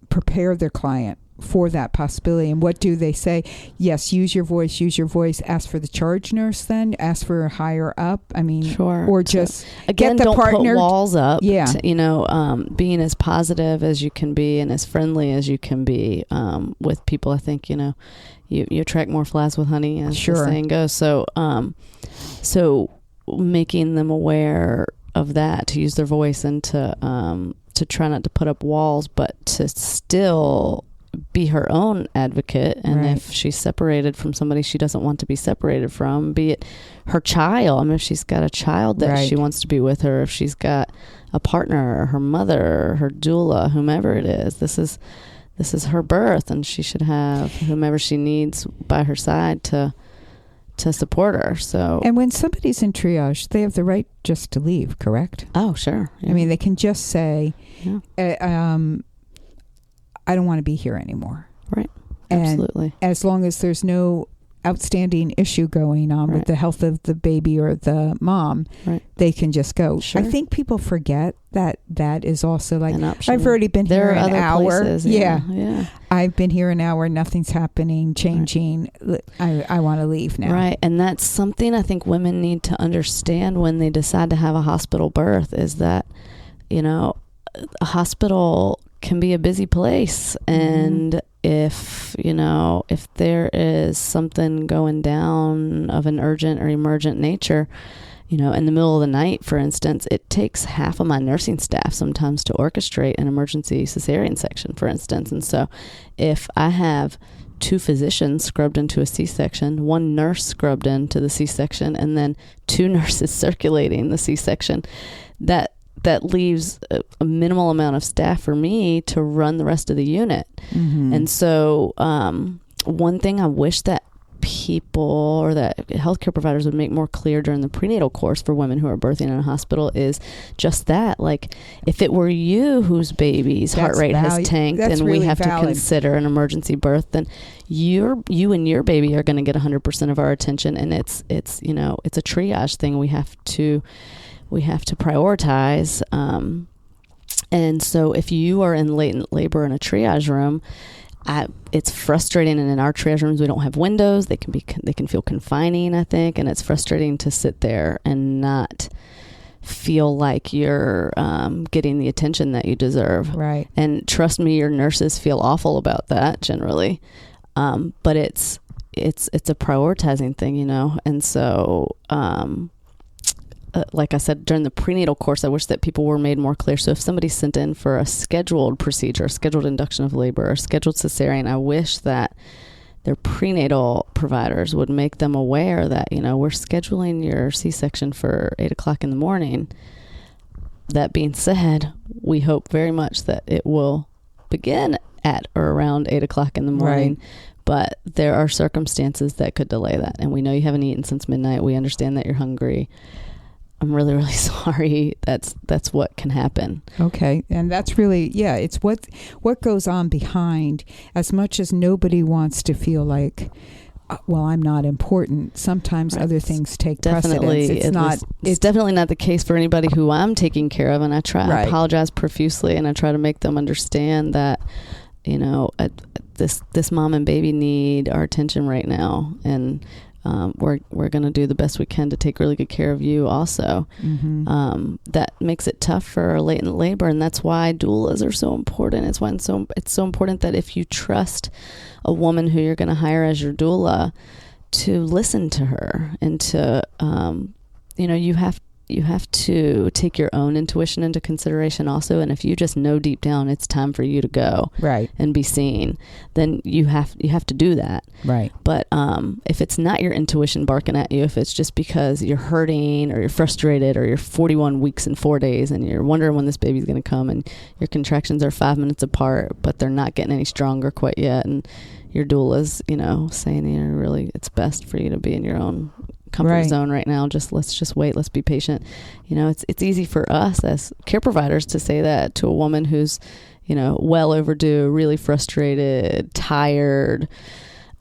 prepare their client for that possibility? And what do they say? Yes, use your voice, ask for the charge nurse, then ask for a higher up. I mean, or just again, get the don't partner. Put walls up. Being as positive as you can be and as friendly as you can be with people. I think, you attract more flies with honey, as the saying goes. So making them aware of that, to use their voice, and to try not to put up walls, but to still be her own advocate. And if she's separated from somebody she doesn't want to be separated from, be it her child, I mean, if she's got a child that she wants to be with her, if she's got a partner, or her mother, or her doula, whomever it is, this is her birth, and she should have whomever she needs by her side to support her. So, and when somebody's in triage, they have the right just to leave, correct? Oh, sure. Yeah. I mean, they can just say, I don't want to be here anymore. Right. And absolutely. As long as there's no outstanding issue going on with the health of the baby or the mom, they can just go. Sure. I think people forget that is also like, I've already been here an hour. Places, yeah. I've been here an hour. Nothing's happening, changing. I want to leave now. Right. And that's something I think women need to understand when they decide to have a hospital birth, is that, a hospital can be a busy place. And if there is something going down of an urgent or emergent nature, in the middle of the night, for instance, it takes half of my nursing staff sometimes to orchestrate an emergency cesarean section, for instance. And so if I have 2 physicians scrubbed into a C-section, 1 nurse scrubbed into the C-section, and then 2 nurses circulating the C-section, that leaves a minimal amount of staff for me to run the rest of the unit. Mm-hmm. And so one thing I wish that people or that healthcare providers would make more clear during the prenatal course for women who are birthing in a hospital is just that. Like, if it were you whose baby's heart rate has tanked and we have to consider an emergency birth, then you and your baby are going to get 100% of our attention. And it's a triage thing. We have to prioritize. And so if you are in latent labor in a triage room, it's frustrating. And in our triage rooms, we don't have windows. They can feel confining, I think. And it's frustrating to sit there and not feel like you're getting the attention that you deserve. Right. And trust me, your nurses feel awful about that generally. But it's a prioritizing thing, you know? And so, like I said, during the prenatal course, I wish that people were made more clear. So if somebody's sent in for a scheduled procedure, a scheduled induction of labor, or scheduled cesarean, I wish that their prenatal providers would make them aware that, you know, we're scheduling your C-section for 8 o'clock in the morning. That being said, we hope very much that it will begin at or around 8 o'clock in the morning. Right. But there are circumstances that could delay that. And we know you haven't eaten since midnight. We understand that you're hungry. I'm really, really sorry. That's what can happen. Okay. And that's really, it's what goes on behind. As much as nobody wants to feel like, well, I'm not important, sometimes right. Other things take definitely precedence. It's definitely not the case for anybody who I'm taking care of. And I right. I apologize profusely, and I try to make them understand that, you know, this mom and baby need our attention right now. And we're going to do the best we can to take really good care of you also. Mm-hmm. That makes it tough for latent labor, and that's why doulas are so important. It's why it's so important that if you trust a woman who you're going to hire as your doula, to listen to her and to, you know, you have to take your own intuition into consideration also. And if you just know deep down it's time for you to go right. and be seen, then you have to do that. Right. But if it's not your intuition barking at you, if it's just because you're hurting or you're frustrated or you're 41 weeks and 4 days and you're wondering when this baby's going to come and your contractions are 5 minutes apart, but they're not getting any stronger quite yet, and your doula's, you know, saying, you know, really it's best for you to be in your own comfort right. zone right now. Let's just wait. Let's be patient. You know, it's easy for us as care providers to say that to a woman who's, you know, well overdue, really frustrated, tired,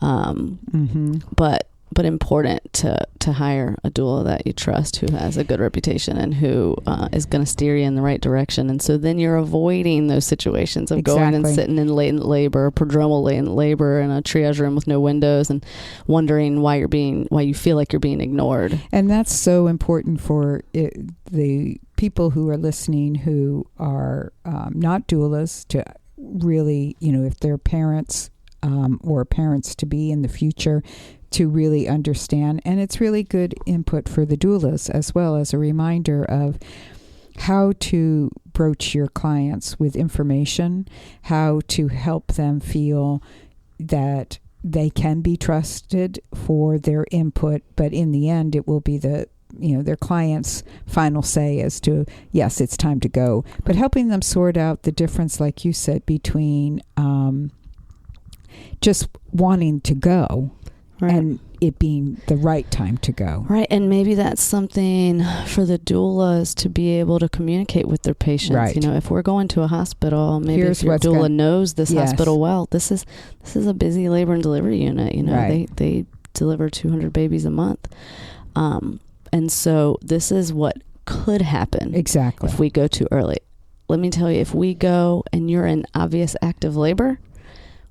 mm-hmm. but important to hire a doula that you trust, who has a good reputation and who is going to steer you in the right direction. And so then you're avoiding those situations of exactly. going and sitting in latent labor, prodromal latent labor in a triage room with no windows and wondering why you feel like you're being ignored. And that's so important for the people who are listening who are not doulas, to really, you know, if they're parents or parents to be in the future, to really understand. And it's really good input for the doulas, as well as a reminder of how to broach your clients with information, how to help them feel that they can be trusted for their input, but in the end it will be their client's final say as to, yes, it's time to go. But helping them sort out the difference, like you said, between just wanting to go right. and it being the right time to go. Right. And maybe that's something for the doulas to be able to communicate with their patients. Right. You know, if we're going to a hospital, maybe Here's if your doula knows this yes. hospital well, this is a busy labor and delivery unit. You know, right. they deliver 200 babies a month. And so this is what could happen. Exactly. If we go too early. Let me tell you, if we go and you're in obvious active labor,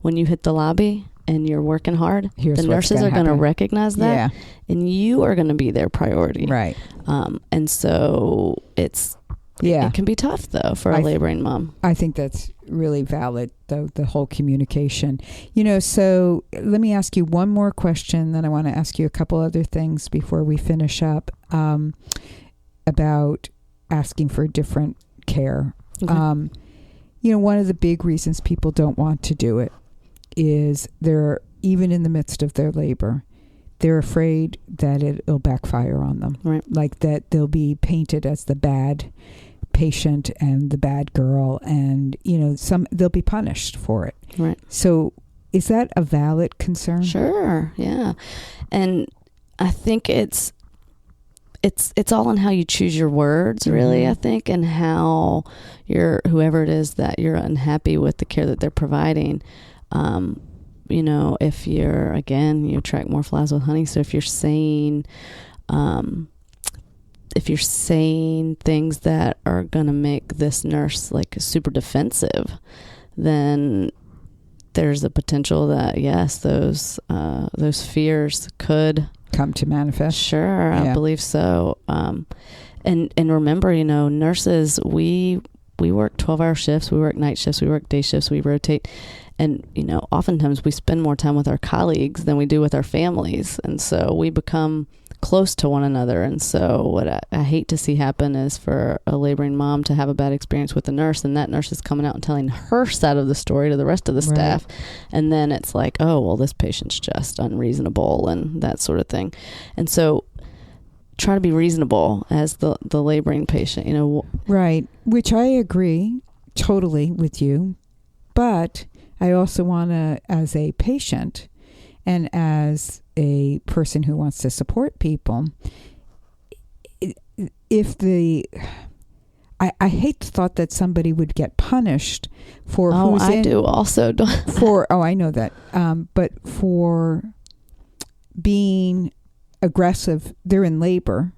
when you hit the lobby and you're working hard, the nurses are going to recognize that, and you are going to be their priority. Right. And so it can be tough, though, for a laboring mom. I think that's really valid, though, the whole communication. You know, so let me ask you one more question, then I want to ask you a couple other things before we finish up about asking for different care. Okay. You know, one of the big reasons people don't want to do it is they're, even in the midst of their labor, they're afraid that it'll backfire on them. Right. Like that they'll be painted as the bad patient and the bad girl, and, you know, they'll be punished for it. Right. So is that a valid concern? Sure. Yeah. And I think it's all in how you choose your words, really, mm-hmm. I think, and how whoever it is that you're unhappy with the care that they're providing. You know, if you're, again, you attract more flies with honey. So if you're saying things that are going to make this nurse like super defensive, then there's a potential that, yes, those fears could come to manifest. Sure. I believe so. and remember, nurses, we work 12-hour shifts, we work night shifts, we work day shifts, we rotate. And, oftentimes we spend more time with our colleagues than we do with our families. And so we become close to one another. And so what I hate to see happen is for a laboring mom to have a bad experience with a nurse, and that nurse is coming out and telling her side of the story to the rest of the staff. And then it's like, oh, well, this patient's just unreasonable and that sort of thing. And so try to be reasonable as the laboring patient, Right. Which I agree totally with you. But I also want to, as a patient and as a person who wants to support people, I hate the thought that somebody would get punished for who's in. I do also. I know that. But for being aggressive, they're in labor,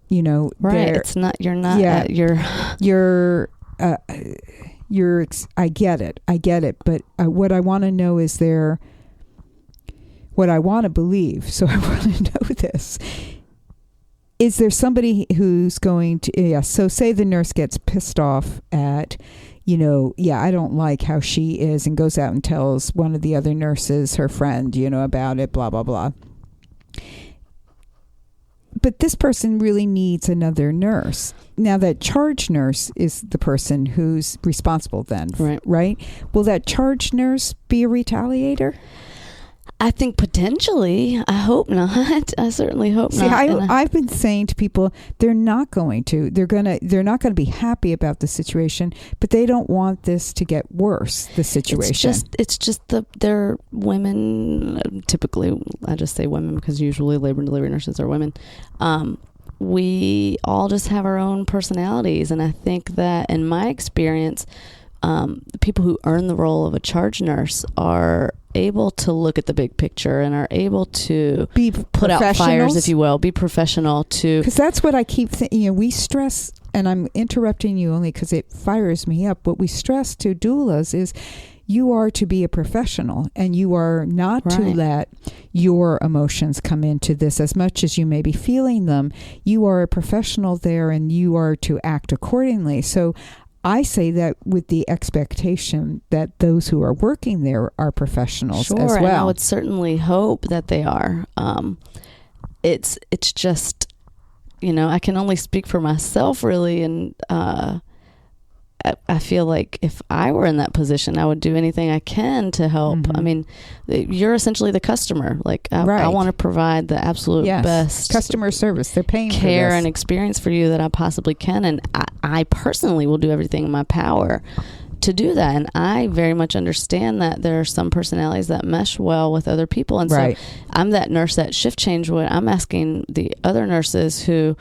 Right. It's not, you're not at your... I get it. But what I want to know is what I want to believe. So I want to know this. Is there somebody who's going to, so say the nurse gets pissed off at, I don't like how she is, and goes out and tells one of the other nurses, her friend, about it, blah, blah, blah. But this person really needs another nurse. Now, that charge nurse is the person who's responsible then, right? Will that charge nurse be a retaliator? I think potentially. I hope not. I certainly hope not. I've been saying to people, they're not going to. They're not going to be happy about the situation, but they don't want this to get worse, the situation. It's just they're women. Typically, I just say women because usually labor and delivery nurses are women. We all just have our own personalities, and I think that in my experience, the people who earn the role of a charge nurse are able to look at the big picture and are able to put out fires, if you will, be professional to... Because that's what I keep thinking. We stress, and I'm interrupting you only because it fires me up. What we stress to doulas is you are to be a professional, and you are not to let your emotions come into this as much as you may be feeling them. You are a professional there, and you are to act accordingly. So I say that with the expectation that those who are working there are professionals as well. And I would certainly hope that they are. It's just, I can only speak for myself really, and I feel like if I were in that position, I would do anything I can to help. Mm-hmm. I mean, you're essentially the customer. Like I want to provide the absolute best customer service. They're paying care for this. And experience for you that I possibly can. And I personally will do everything in my power to do that. And I very much understand that there are some personalities that mesh well with other people. And so I'm that nurse that shift change when I'm asking the other nurses who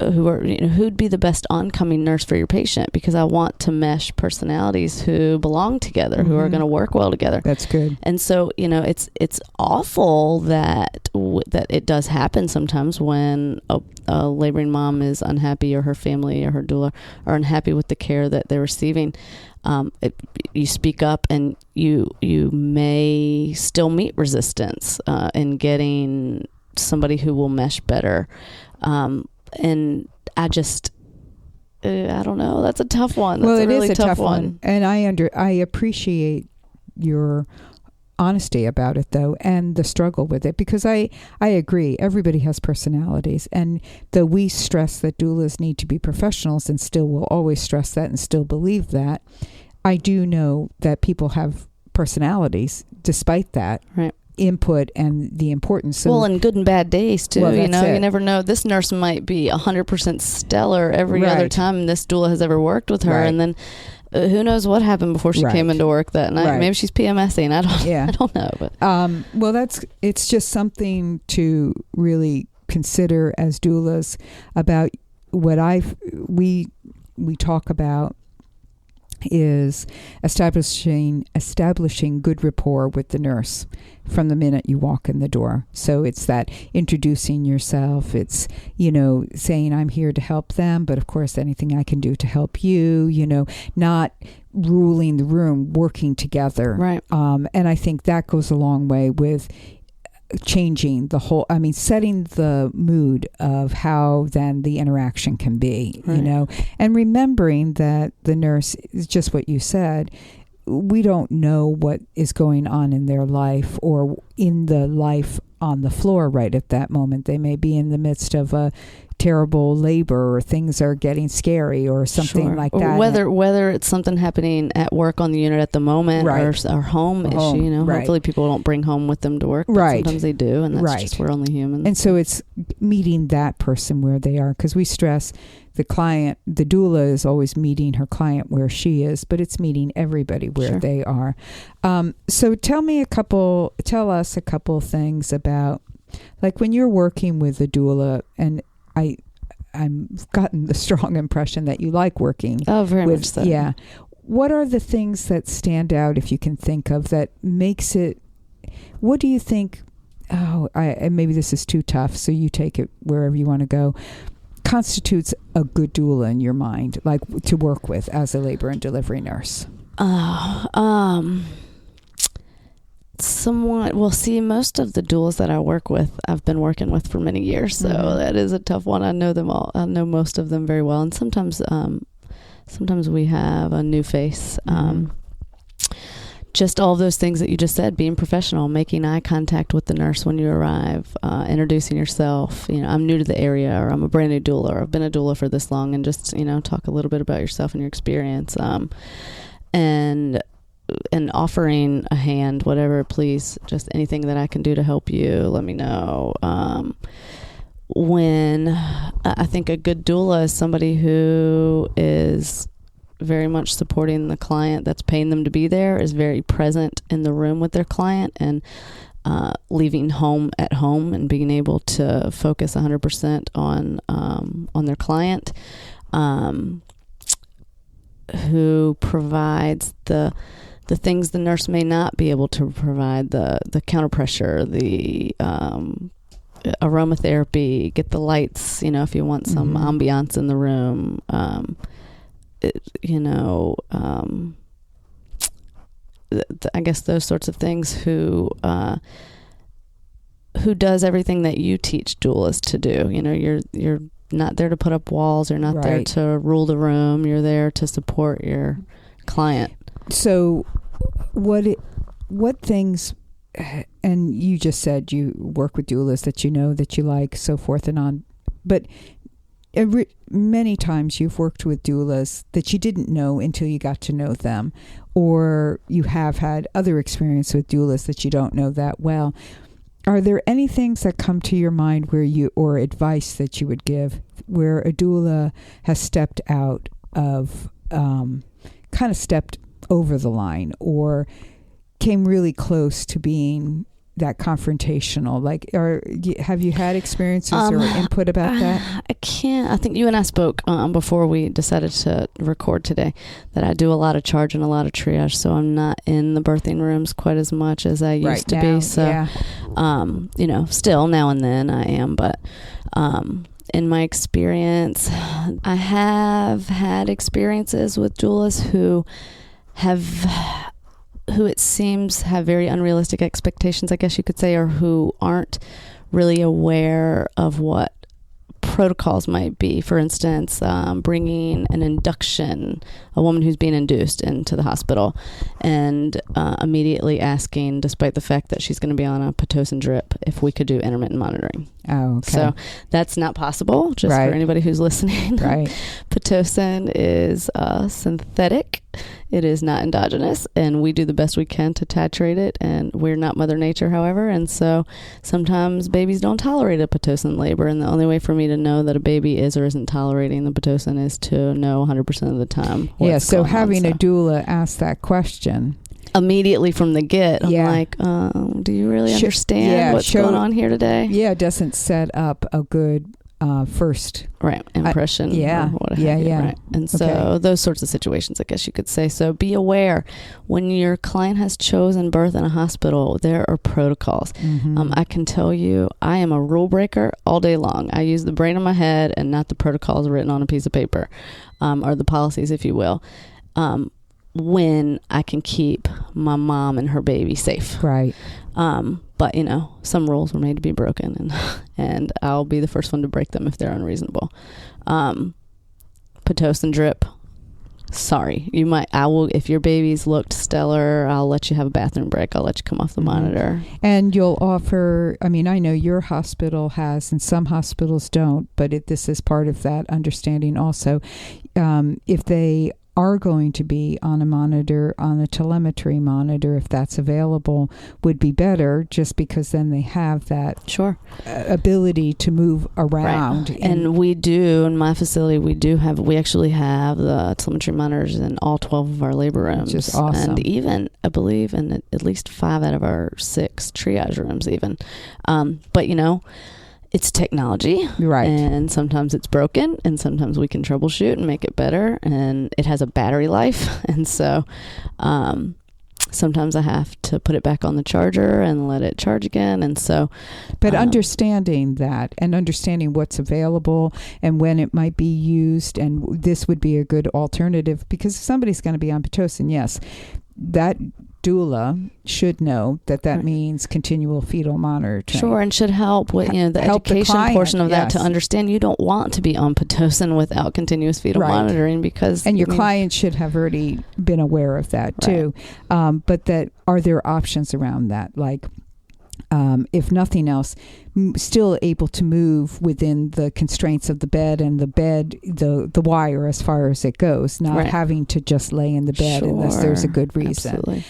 are, who'd be the best oncoming nurse for your patient, because I want to mesh personalities who belong together, who are going to work well together. That's good. And so, it's awful that it does happen sometimes when a laboring mom is unhappy, or her family or her doula are unhappy with the care that they're receiving. You speak up, and you may still meet resistance in getting somebody who will mesh better. And I don't know. That's a tough one. That's a really tough one. And I appreciate your honesty about it, though, and the struggle with it, because I agree. Everybody has personalities. And though we stress that doulas need to be professionals, and still will always stress that and still believe that, I do know that people have personalities despite that. Right. Input and the importance. And good and bad days too. Well, you never know. This nurse might be 100% stellar every other time this doula has ever worked with her, and then who knows what happened before she came into work that night. Maybe she's PMSing. I don't know. But it's just something to really consider as doulas about what we talk about is establishing good rapport with the nurse from the minute you walk in the door. So it's that introducing yourself. It's, saying I'm here to help them, but of course anything I can do to help you, not ruling the room, working together. Right. And I think that goes a long way with changing the whole, setting the mood of how then the interaction can be, Right. and remembering that the nurse is just what you said. We don't know what is going on in their life or in the life on the floor right at that moment. They may be in the midst of a terrible labor, or things are getting scary, or something Sure. like Or that. whether it's something happening at work on the unit at the moment, Right. or home issue. Right. Hopefully people don't bring home with them to work, but Right. sometimes they do, and that's Right. just, we're only human. And so it's meeting that person where they are, because we stress the client, the doula is always meeting her client where she is, but it's meeting everybody where Sure. they are. So tell us a couple things about, like, when you're working with a doula, and I've gotten the strong impression that you like working Oh, very with, much so. yeah. What are the things that stand out, if you can think of, that makes it, what do you think, and maybe this is too tough, so you take it wherever you want to go, constitutes a good doula in your mind, like to work with as a labor and delivery nurse? Somewhat. Well, see, most of the doulas that I work with, I've been working with for many years, so that is a tough one. I know them all. I know most of them very well, and sometimes we have a new face. Just all of those things that you just said, being professional, making eye contact with the nurse when you arrive, introducing yourself. I'm new to the area, or I'm a brand new doula, or I've been a doula for this long, and just, talk a little bit about yourself and your experience. And offering a hand, whatever, please, just anything that I can do to help you, let me know. When I think a good doula is somebody who is very much supporting the client that's paying them to be there, is very present in the room with their client, and leaving home at home and being able to focus 100% on their client, who provides the things the nurse may not be able to provide, the counter pressure, the aromatherapy, get the lights, if you want some ambiance in the room, I guess those sorts of things, who does everything that you teach doulas to do. You're not there to put up walls, you're not there to rule the room, you're there to support your client. So what things, and you just said you work with doulas that that you like, so forth and on, but many times you've worked with doulas that you didn't know until you got to know them, or you have had other experience with doulas that you don't know that well. Are there any things that come to your mind or advice that you would give, where a doula has stepped out of, kind of stepped over the line, or came really close to being that confrontational? Have you had experiences or input about that? I think you and I spoke before we decided to record today, that I do a lot of charge and a lot of triage, so I'm not in the birthing rooms quite as much as I used to be. So, still now and then I am, but in my experience, I have had experiences with doulas who it seems have very unrealistic expectations, I guess you could say, or who aren't really aware of what protocols might be. For instance, bringing an induction, a woman who's being induced into the hospital, and immediately asking, despite the fact that she's going to be on a Pitocin drip, if we could do intermittent monitoring. Oh, okay. So that's not possible, just for anybody who's listening. Right. Pitocin is synthetic. It is not endogenous, and we do the best we can to titrate it, and we're not Mother Nature, however, and so sometimes babies don't tolerate a Pitocin labor, and the only way for me to know that a baby is or isn't tolerating the Pitocin is to know 100% of the time. So having a doula ask that question immediately from the get, I'm like, do you really understand what's going on here today? Yeah, it doesn't set up a good first impression. Or what have you, right? And so those sorts of situations, I guess you could say. So be aware, when your client has chosen birth in a hospital, there are protocols. I can tell you, I am a rule breaker all day long. I use the brain in my head and not the protocols written on a piece of paper, or the policies, if you will. when I can keep my mom and her baby safe. Right. But some rules were made to be broken, and I'll be the first one to break them if they're unreasonable. Pitocin drip. Sorry, I will, if your baby's looked stellar, I'll let you have a bathroom break. I'll let you come off the monitor. And you'll offer, I know your hospital has, and some hospitals don't, but this is part of that understanding also. If they are going to be on a monitor, on a telemetry monitor, if that's available, would be better, just because then they have that ability to move around. Right. And we do, in my facility, we actually have the telemetry monitors in all 12 of our labor rooms. Which is awesome. And even, I believe, in at least 5 out of our 6 triage rooms even. But it's technology, right? And sometimes it's broken, and sometimes we can troubleshoot and make it better. And it has a battery life, and so sometimes I have to put it back on the charger and let it charge again. And so, but understanding that and understanding what's available and when it might be used, and this would be a good alternative, because if somebody's going to be on Pitocin, yes, that doula should know that means continual fetal monitoring. Sure, and should help with the education portion of that, to understand you don't want to be on Pitocin without continuous fetal monitoring, because your client should have already been aware of that too. But that, are there options around that, like if nothing else, still able to move within the constraints of the bed, and the wire as far as it goes, not having to just lay in the bed unless there's a good reason.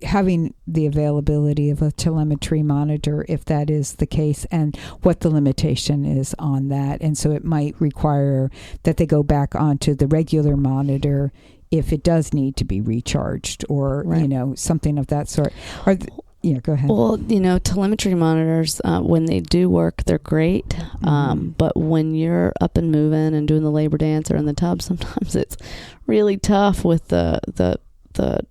Having the availability of a telemetry monitor, if that is the case, and what the limitation is on that. And so it might require that they go back onto the regular monitor if it does need to be recharged, or something of that sort. Go ahead. Well, telemetry monitors, when they do work, they're great. But when you're up and moving and doing the labor dance or in the tub, sometimes it's really tough with the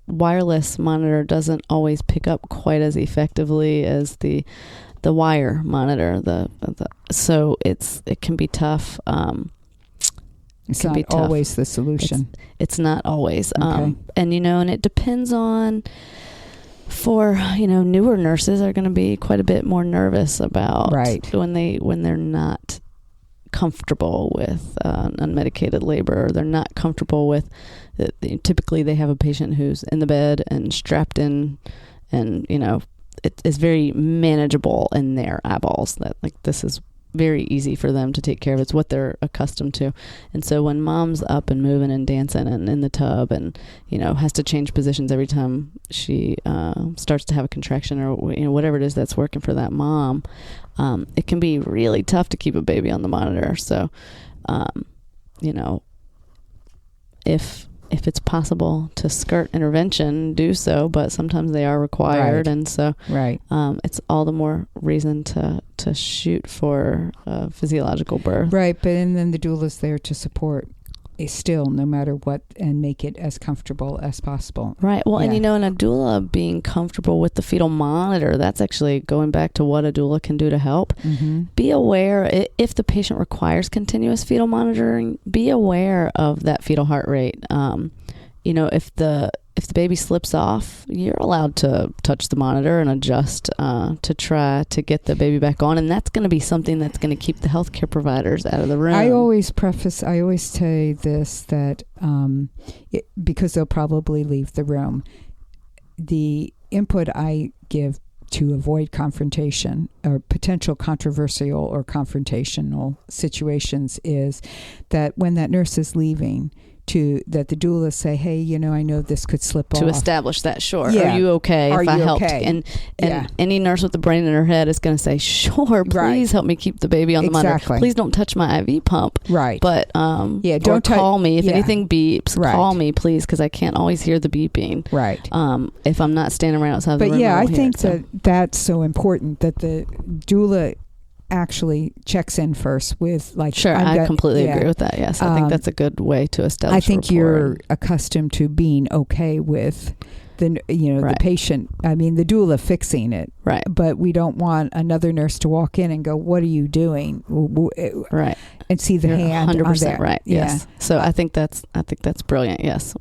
wireless monitor. Doesn't always pick up quite as effectively as the wire monitor. So it can be tough. It's not always the solution. It's not always. Okay. And it depends on, for newer nurses are going to be quite a bit more nervous about when they're not comfortable with unmedicated labor, or they're not comfortable with typically they have a patient who's in the bed and strapped in, and it is very manageable in their eyeballs, that this is very easy for them to take care of. It's what they're accustomed to. And so when mom's up and moving and dancing and in the tub, and has to change positions every time she starts to have a contraction, or whatever it is that's working for that mom, it can be really tough to keep a baby on the monitor. So if it's possible to skirt intervention, do so, but sometimes they are required. And so it's all the more reason to shoot for a physiological birth. Right, but and then the doula's there to support still, no matter what, and make it as comfortable as possible. Right. Well, and and a doula being comfortable with the fetal monitor, that's actually going back to what a doula can do to help. Be aware, if the patient requires continuous fetal monitoring, be aware of that fetal heart rate. If the baby slips off, you're allowed to touch the monitor and adjust to try to get the baby back on. And that's going to be something that's going to keep the healthcare providers out of the room. I always say this, that because they'll probably leave the room, the input I give to avoid confrontation or potential controversial or confrontational situations is that when that nurse is leaving, that the doula say, hey, I know this could slip off. To establish that, sure. Yeah. Are you okay if I helped? Okay? And any nurse with the brain in her head is going to say, sure, please help me keep the baby on the monitor. Please don't touch my IV pump. Right. But don't call me. If anything beeps, call me, please, because I can't always hear the beeping. Right. If I'm not standing right outside the room. But I think that's so important, that the doula actually checks in first with I completely agree with that. Yes, I think that's a good way to establish. I think you're accustomed to being okay with the Right. the patient, I mean the doula fixing it, Right. but we don't want another nurse to walk in and go, what are you doing? Right. And see the You're hand 100% on there. right. Yeah. Yes. So I think that's brilliant. Yes.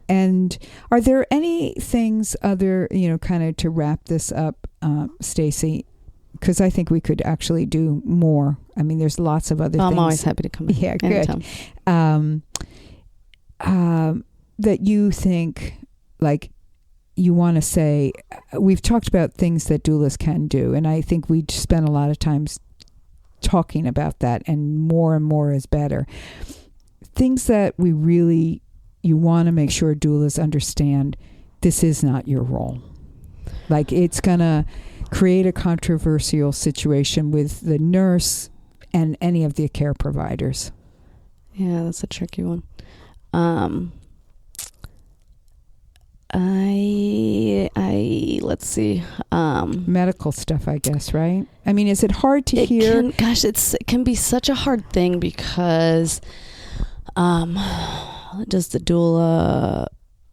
And are there any things other, kind of to wrap this up, Stacie? Because I think we could actually do more. I mean, there's lots of other things. I'm always happy to come in. Yeah, good. That you think, like, you want to say, we've talked about things that doulas can do, and I think we spent a lot of times talking about that, and more is better. Things that you want to make sure doulas understand, this is not your role. Like, it's going to create a controversial situation with the nurse and any of the care providers. Yeah, that's a tricky one. Let's see. Medical stuff, I guess, right? I mean, is it hard to hear? It can be such a hard thing because, does the doula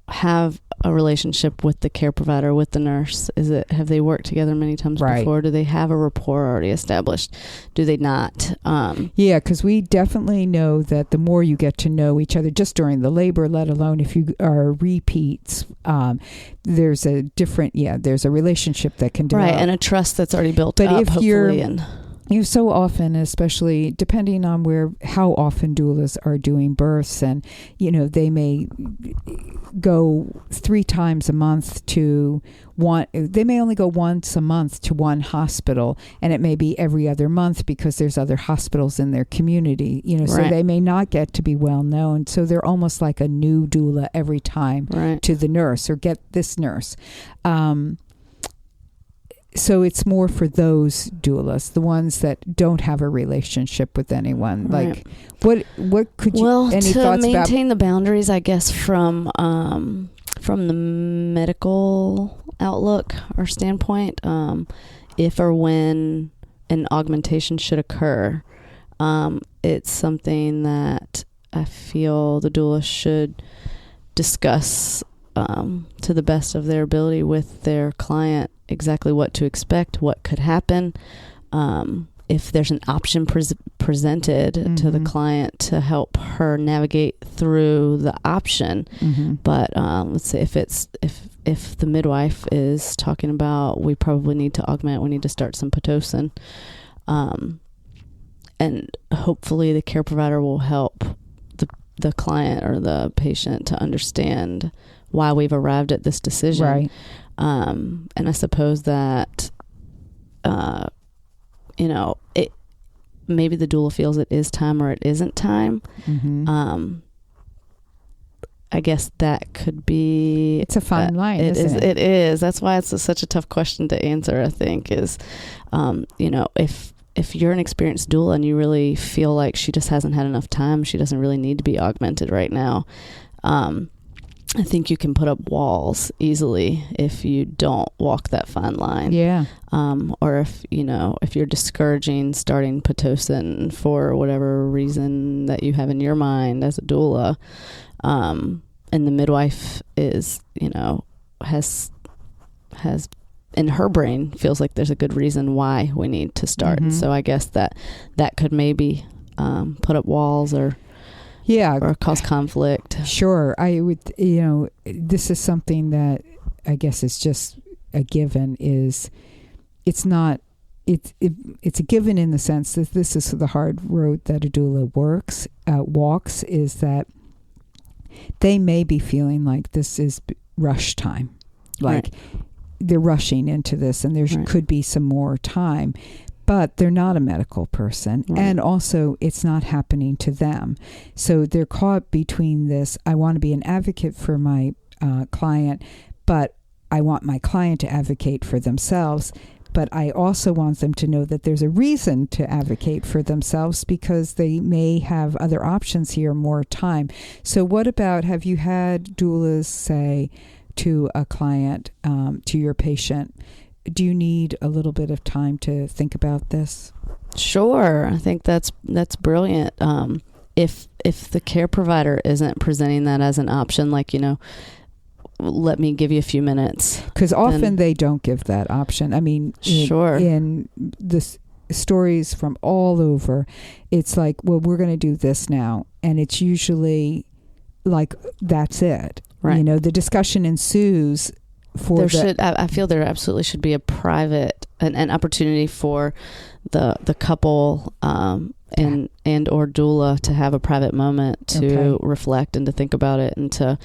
have a relationship with the care provider, with the nurse? Have they worked together many times before? Do they have a rapport already established? Do they not? Yeah, because we definitely know that the more you get to know each other just during the labor, let alone if you are repeats, there's a relationship that can develop. Right, and a trust that's already built but up, if hopefully. You so often, especially depending on how often doulas are doing births, and they may go 3 times a month to one. They may only go once a month to one hospital, and it may be every other month because there's other hospitals in their community. So Right. they may not get to be well known. So they're almost like a new doula every time to the nurse, or get this nurse. So it's more for those doulas, the ones that don't have a relationship with anyone. Right. Like, what could you? Any to thoughts maintain about? the boundaries, I guess, from the medical outlook or standpoint, if or when an augmentation should occur, it's something that I feel the doula should discuss to the best of their ability with their client, exactly what to expect, what could happen, if there's an option presented to the client to help her navigate through the option. But let's say if the midwife is talking about, we probably need to augment, we need to start some Pitocin, and hopefully the care provider will help the client or the patient to understand why we've arrived at this decision. Right. And I suppose that, it maybe the doula feels it is time or it isn't time. I guess that could be. It's a fine line, isn't it? It is. That's why it's such a tough question to answer, I think, is, if you're an experienced doula and you really feel like she just hasn't had enough time, she doesn't really need to be augmented right now, I think you can put up walls easily if you don't walk that fine line. Yeah. Or if you're discouraging starting Pitocin for whatever reason that you have in your mind as a doula, and the midwife is, has in her brain feels like there's a good reason why we need to start. So I guess that could maybe put up walls or cause conflict. Sure. I would, this is something that I guess is just a given. It's a given in the sense that this is the hard road that a doula walks, is that they may be feeling like this is rush time. Like they're rushing into this and there could be some more time. But they're not a medical person, and also it's not happening to them. So they're caught between this, I want to be an advocate for my client, but I want my client to advocate for themselves. But I also want them to know that there's a reason to advocate for themselves because they may have other options here, more time. So what about, have you had doulas say to a client, to your patient, do you need a little bit of time to think about this? Sure. I think that's brilliant. If the care provider isn't presenting that as an option, like, let me give you a few minutes. Because often they don't give that option. I mean, in the stories from all over, it's like, well, we're going to do this now. And it's usually like, that's it. Right. You know, the discussion ensues for I feel there absolutely should be a private, an opportunity for the couple and or doula to have a private moment to reflect and to think about it and to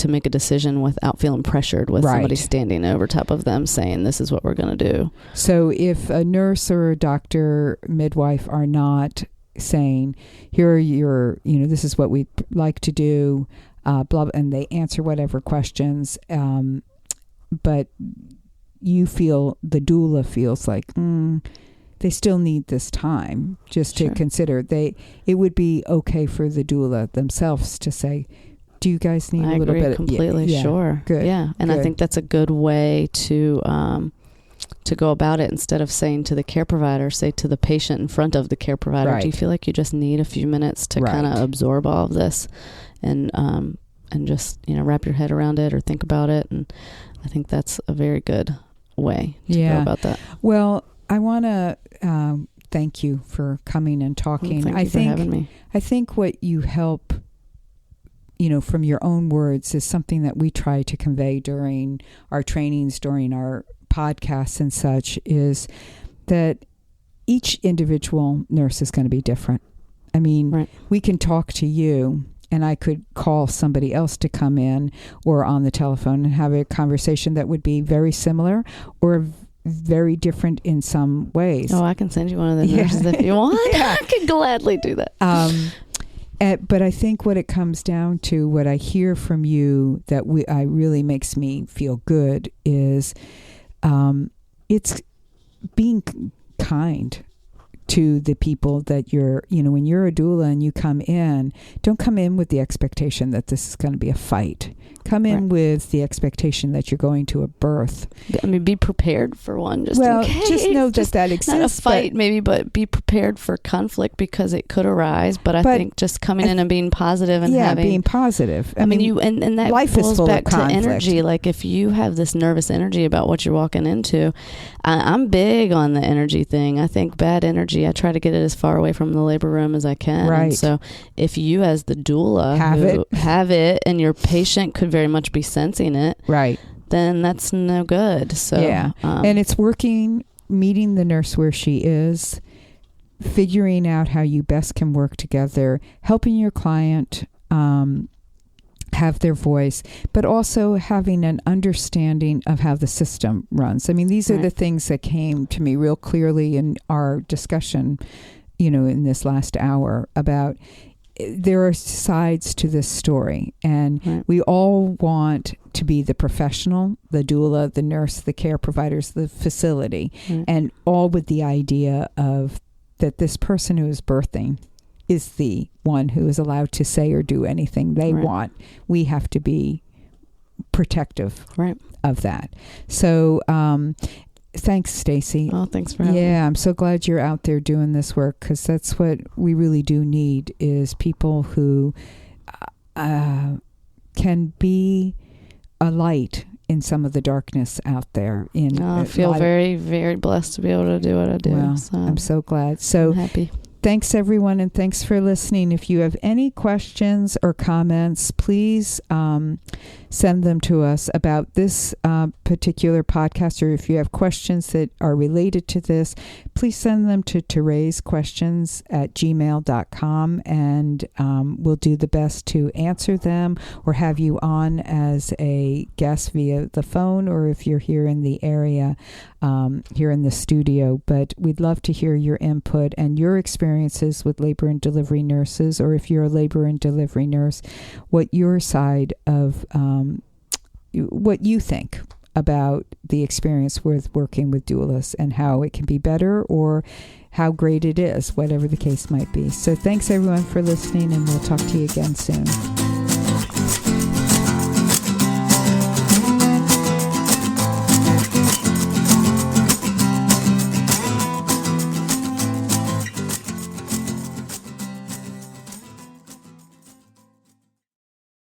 make a decision without feeling pressured with somebody standing over top of them saying, this is what we're going to do. So if a nurse or a doctor, midwife are not saying, here are your, you know, this is what we'd like to do, blah, and they answer whatever questions, but you feel, the doula feels like, they still need this time just to consider. It would be okay for the doula themselves to say, do you guys need a little bit? Completely, sure. Good. Yeah, and good. I think that's a good way to go about it. Instead of saying to the care provider, say to the patient in front of the care provider, do you feel like you just need a few minutes to kind of absorb all of this and just, you know, wrap your head around it or think about it? And I think that's a very good way to go about that. Well, I want to thank you for coming and talking. Thank you for having me. I think what you help, you know, from your own words is something that we try to convey during our trainings, during our podcasts and such, is that each individual nurse is going to be different. I mean, we can talk to you and I could call somebody else to come in or on the telephone and have a conversation that would be very similar or very different in some ways. Oh, I can send you one of the nurses if you want. I can gladly do that. But I think what it comes down to, what I hear from you that I really makes me feel good is it's being kind to the people that you're, you know, when you're a doula and you come in, don't come in with the expectation that this is going to be a fight. Come in with the expectation that you're going to a birth. I mean, be prepared for one. Just in case. Just know that exists. Not a fight, maybe, but be prepared for conflict because it could arise. But I think just coming in and being positive and having being positive. I mean, you and that life pulls is full back of conflict. to energy. Like if you have this nervous energy about what you're walking into, I'm big on the energy thing. I think bad energy, I try to get it as far away from the labor room as I can. Right. And so if you as the doula have it and your patient could very much be sensing it, then that's no good. So and it's working, meeting the nurse where she is, figuring out how you best can work together, helping your client have their voice, but also having an understanding of how the system runs. I mean, these are the things that came to me real clearly in our discussion, you know, in this last hour about there are sides to this story, and we all want to be the professional, the doula, the nurse, the care providers, the facility, and all with the idea of that this person who is birthing is the one who is allowed to say or do anything they want. We have to be protective of that. So thanks, Stacie. Oh, thanks for having me. Yeah, I'm so glad you're out there doing this work, because that's what we really do need, is people who can be a light in some of the darkness out there. I feel very, very blessed to be able to do what I do. Well, so I'm so glad. So I'm happy. Thanks, everyone, and thanks for listening. If you have any questions or comments, please send them to us about this particular podcast, or if you have questions that are related to this, please send them to ToRAISEQuestions@gmail.com, and we'll do the best to answer them or have you on as a guest via the phone, or if you're here in the area, here in the studio. But we'd love to hear your input and your experiences with labor and delivery nurses, or if you're a labor and delivery nurse, what your side of what you think about the experience with working with doulas and how it can be better or how great it is, whatever the case might be. So thanks, everyone, for listening, and we'll talk to you again soon.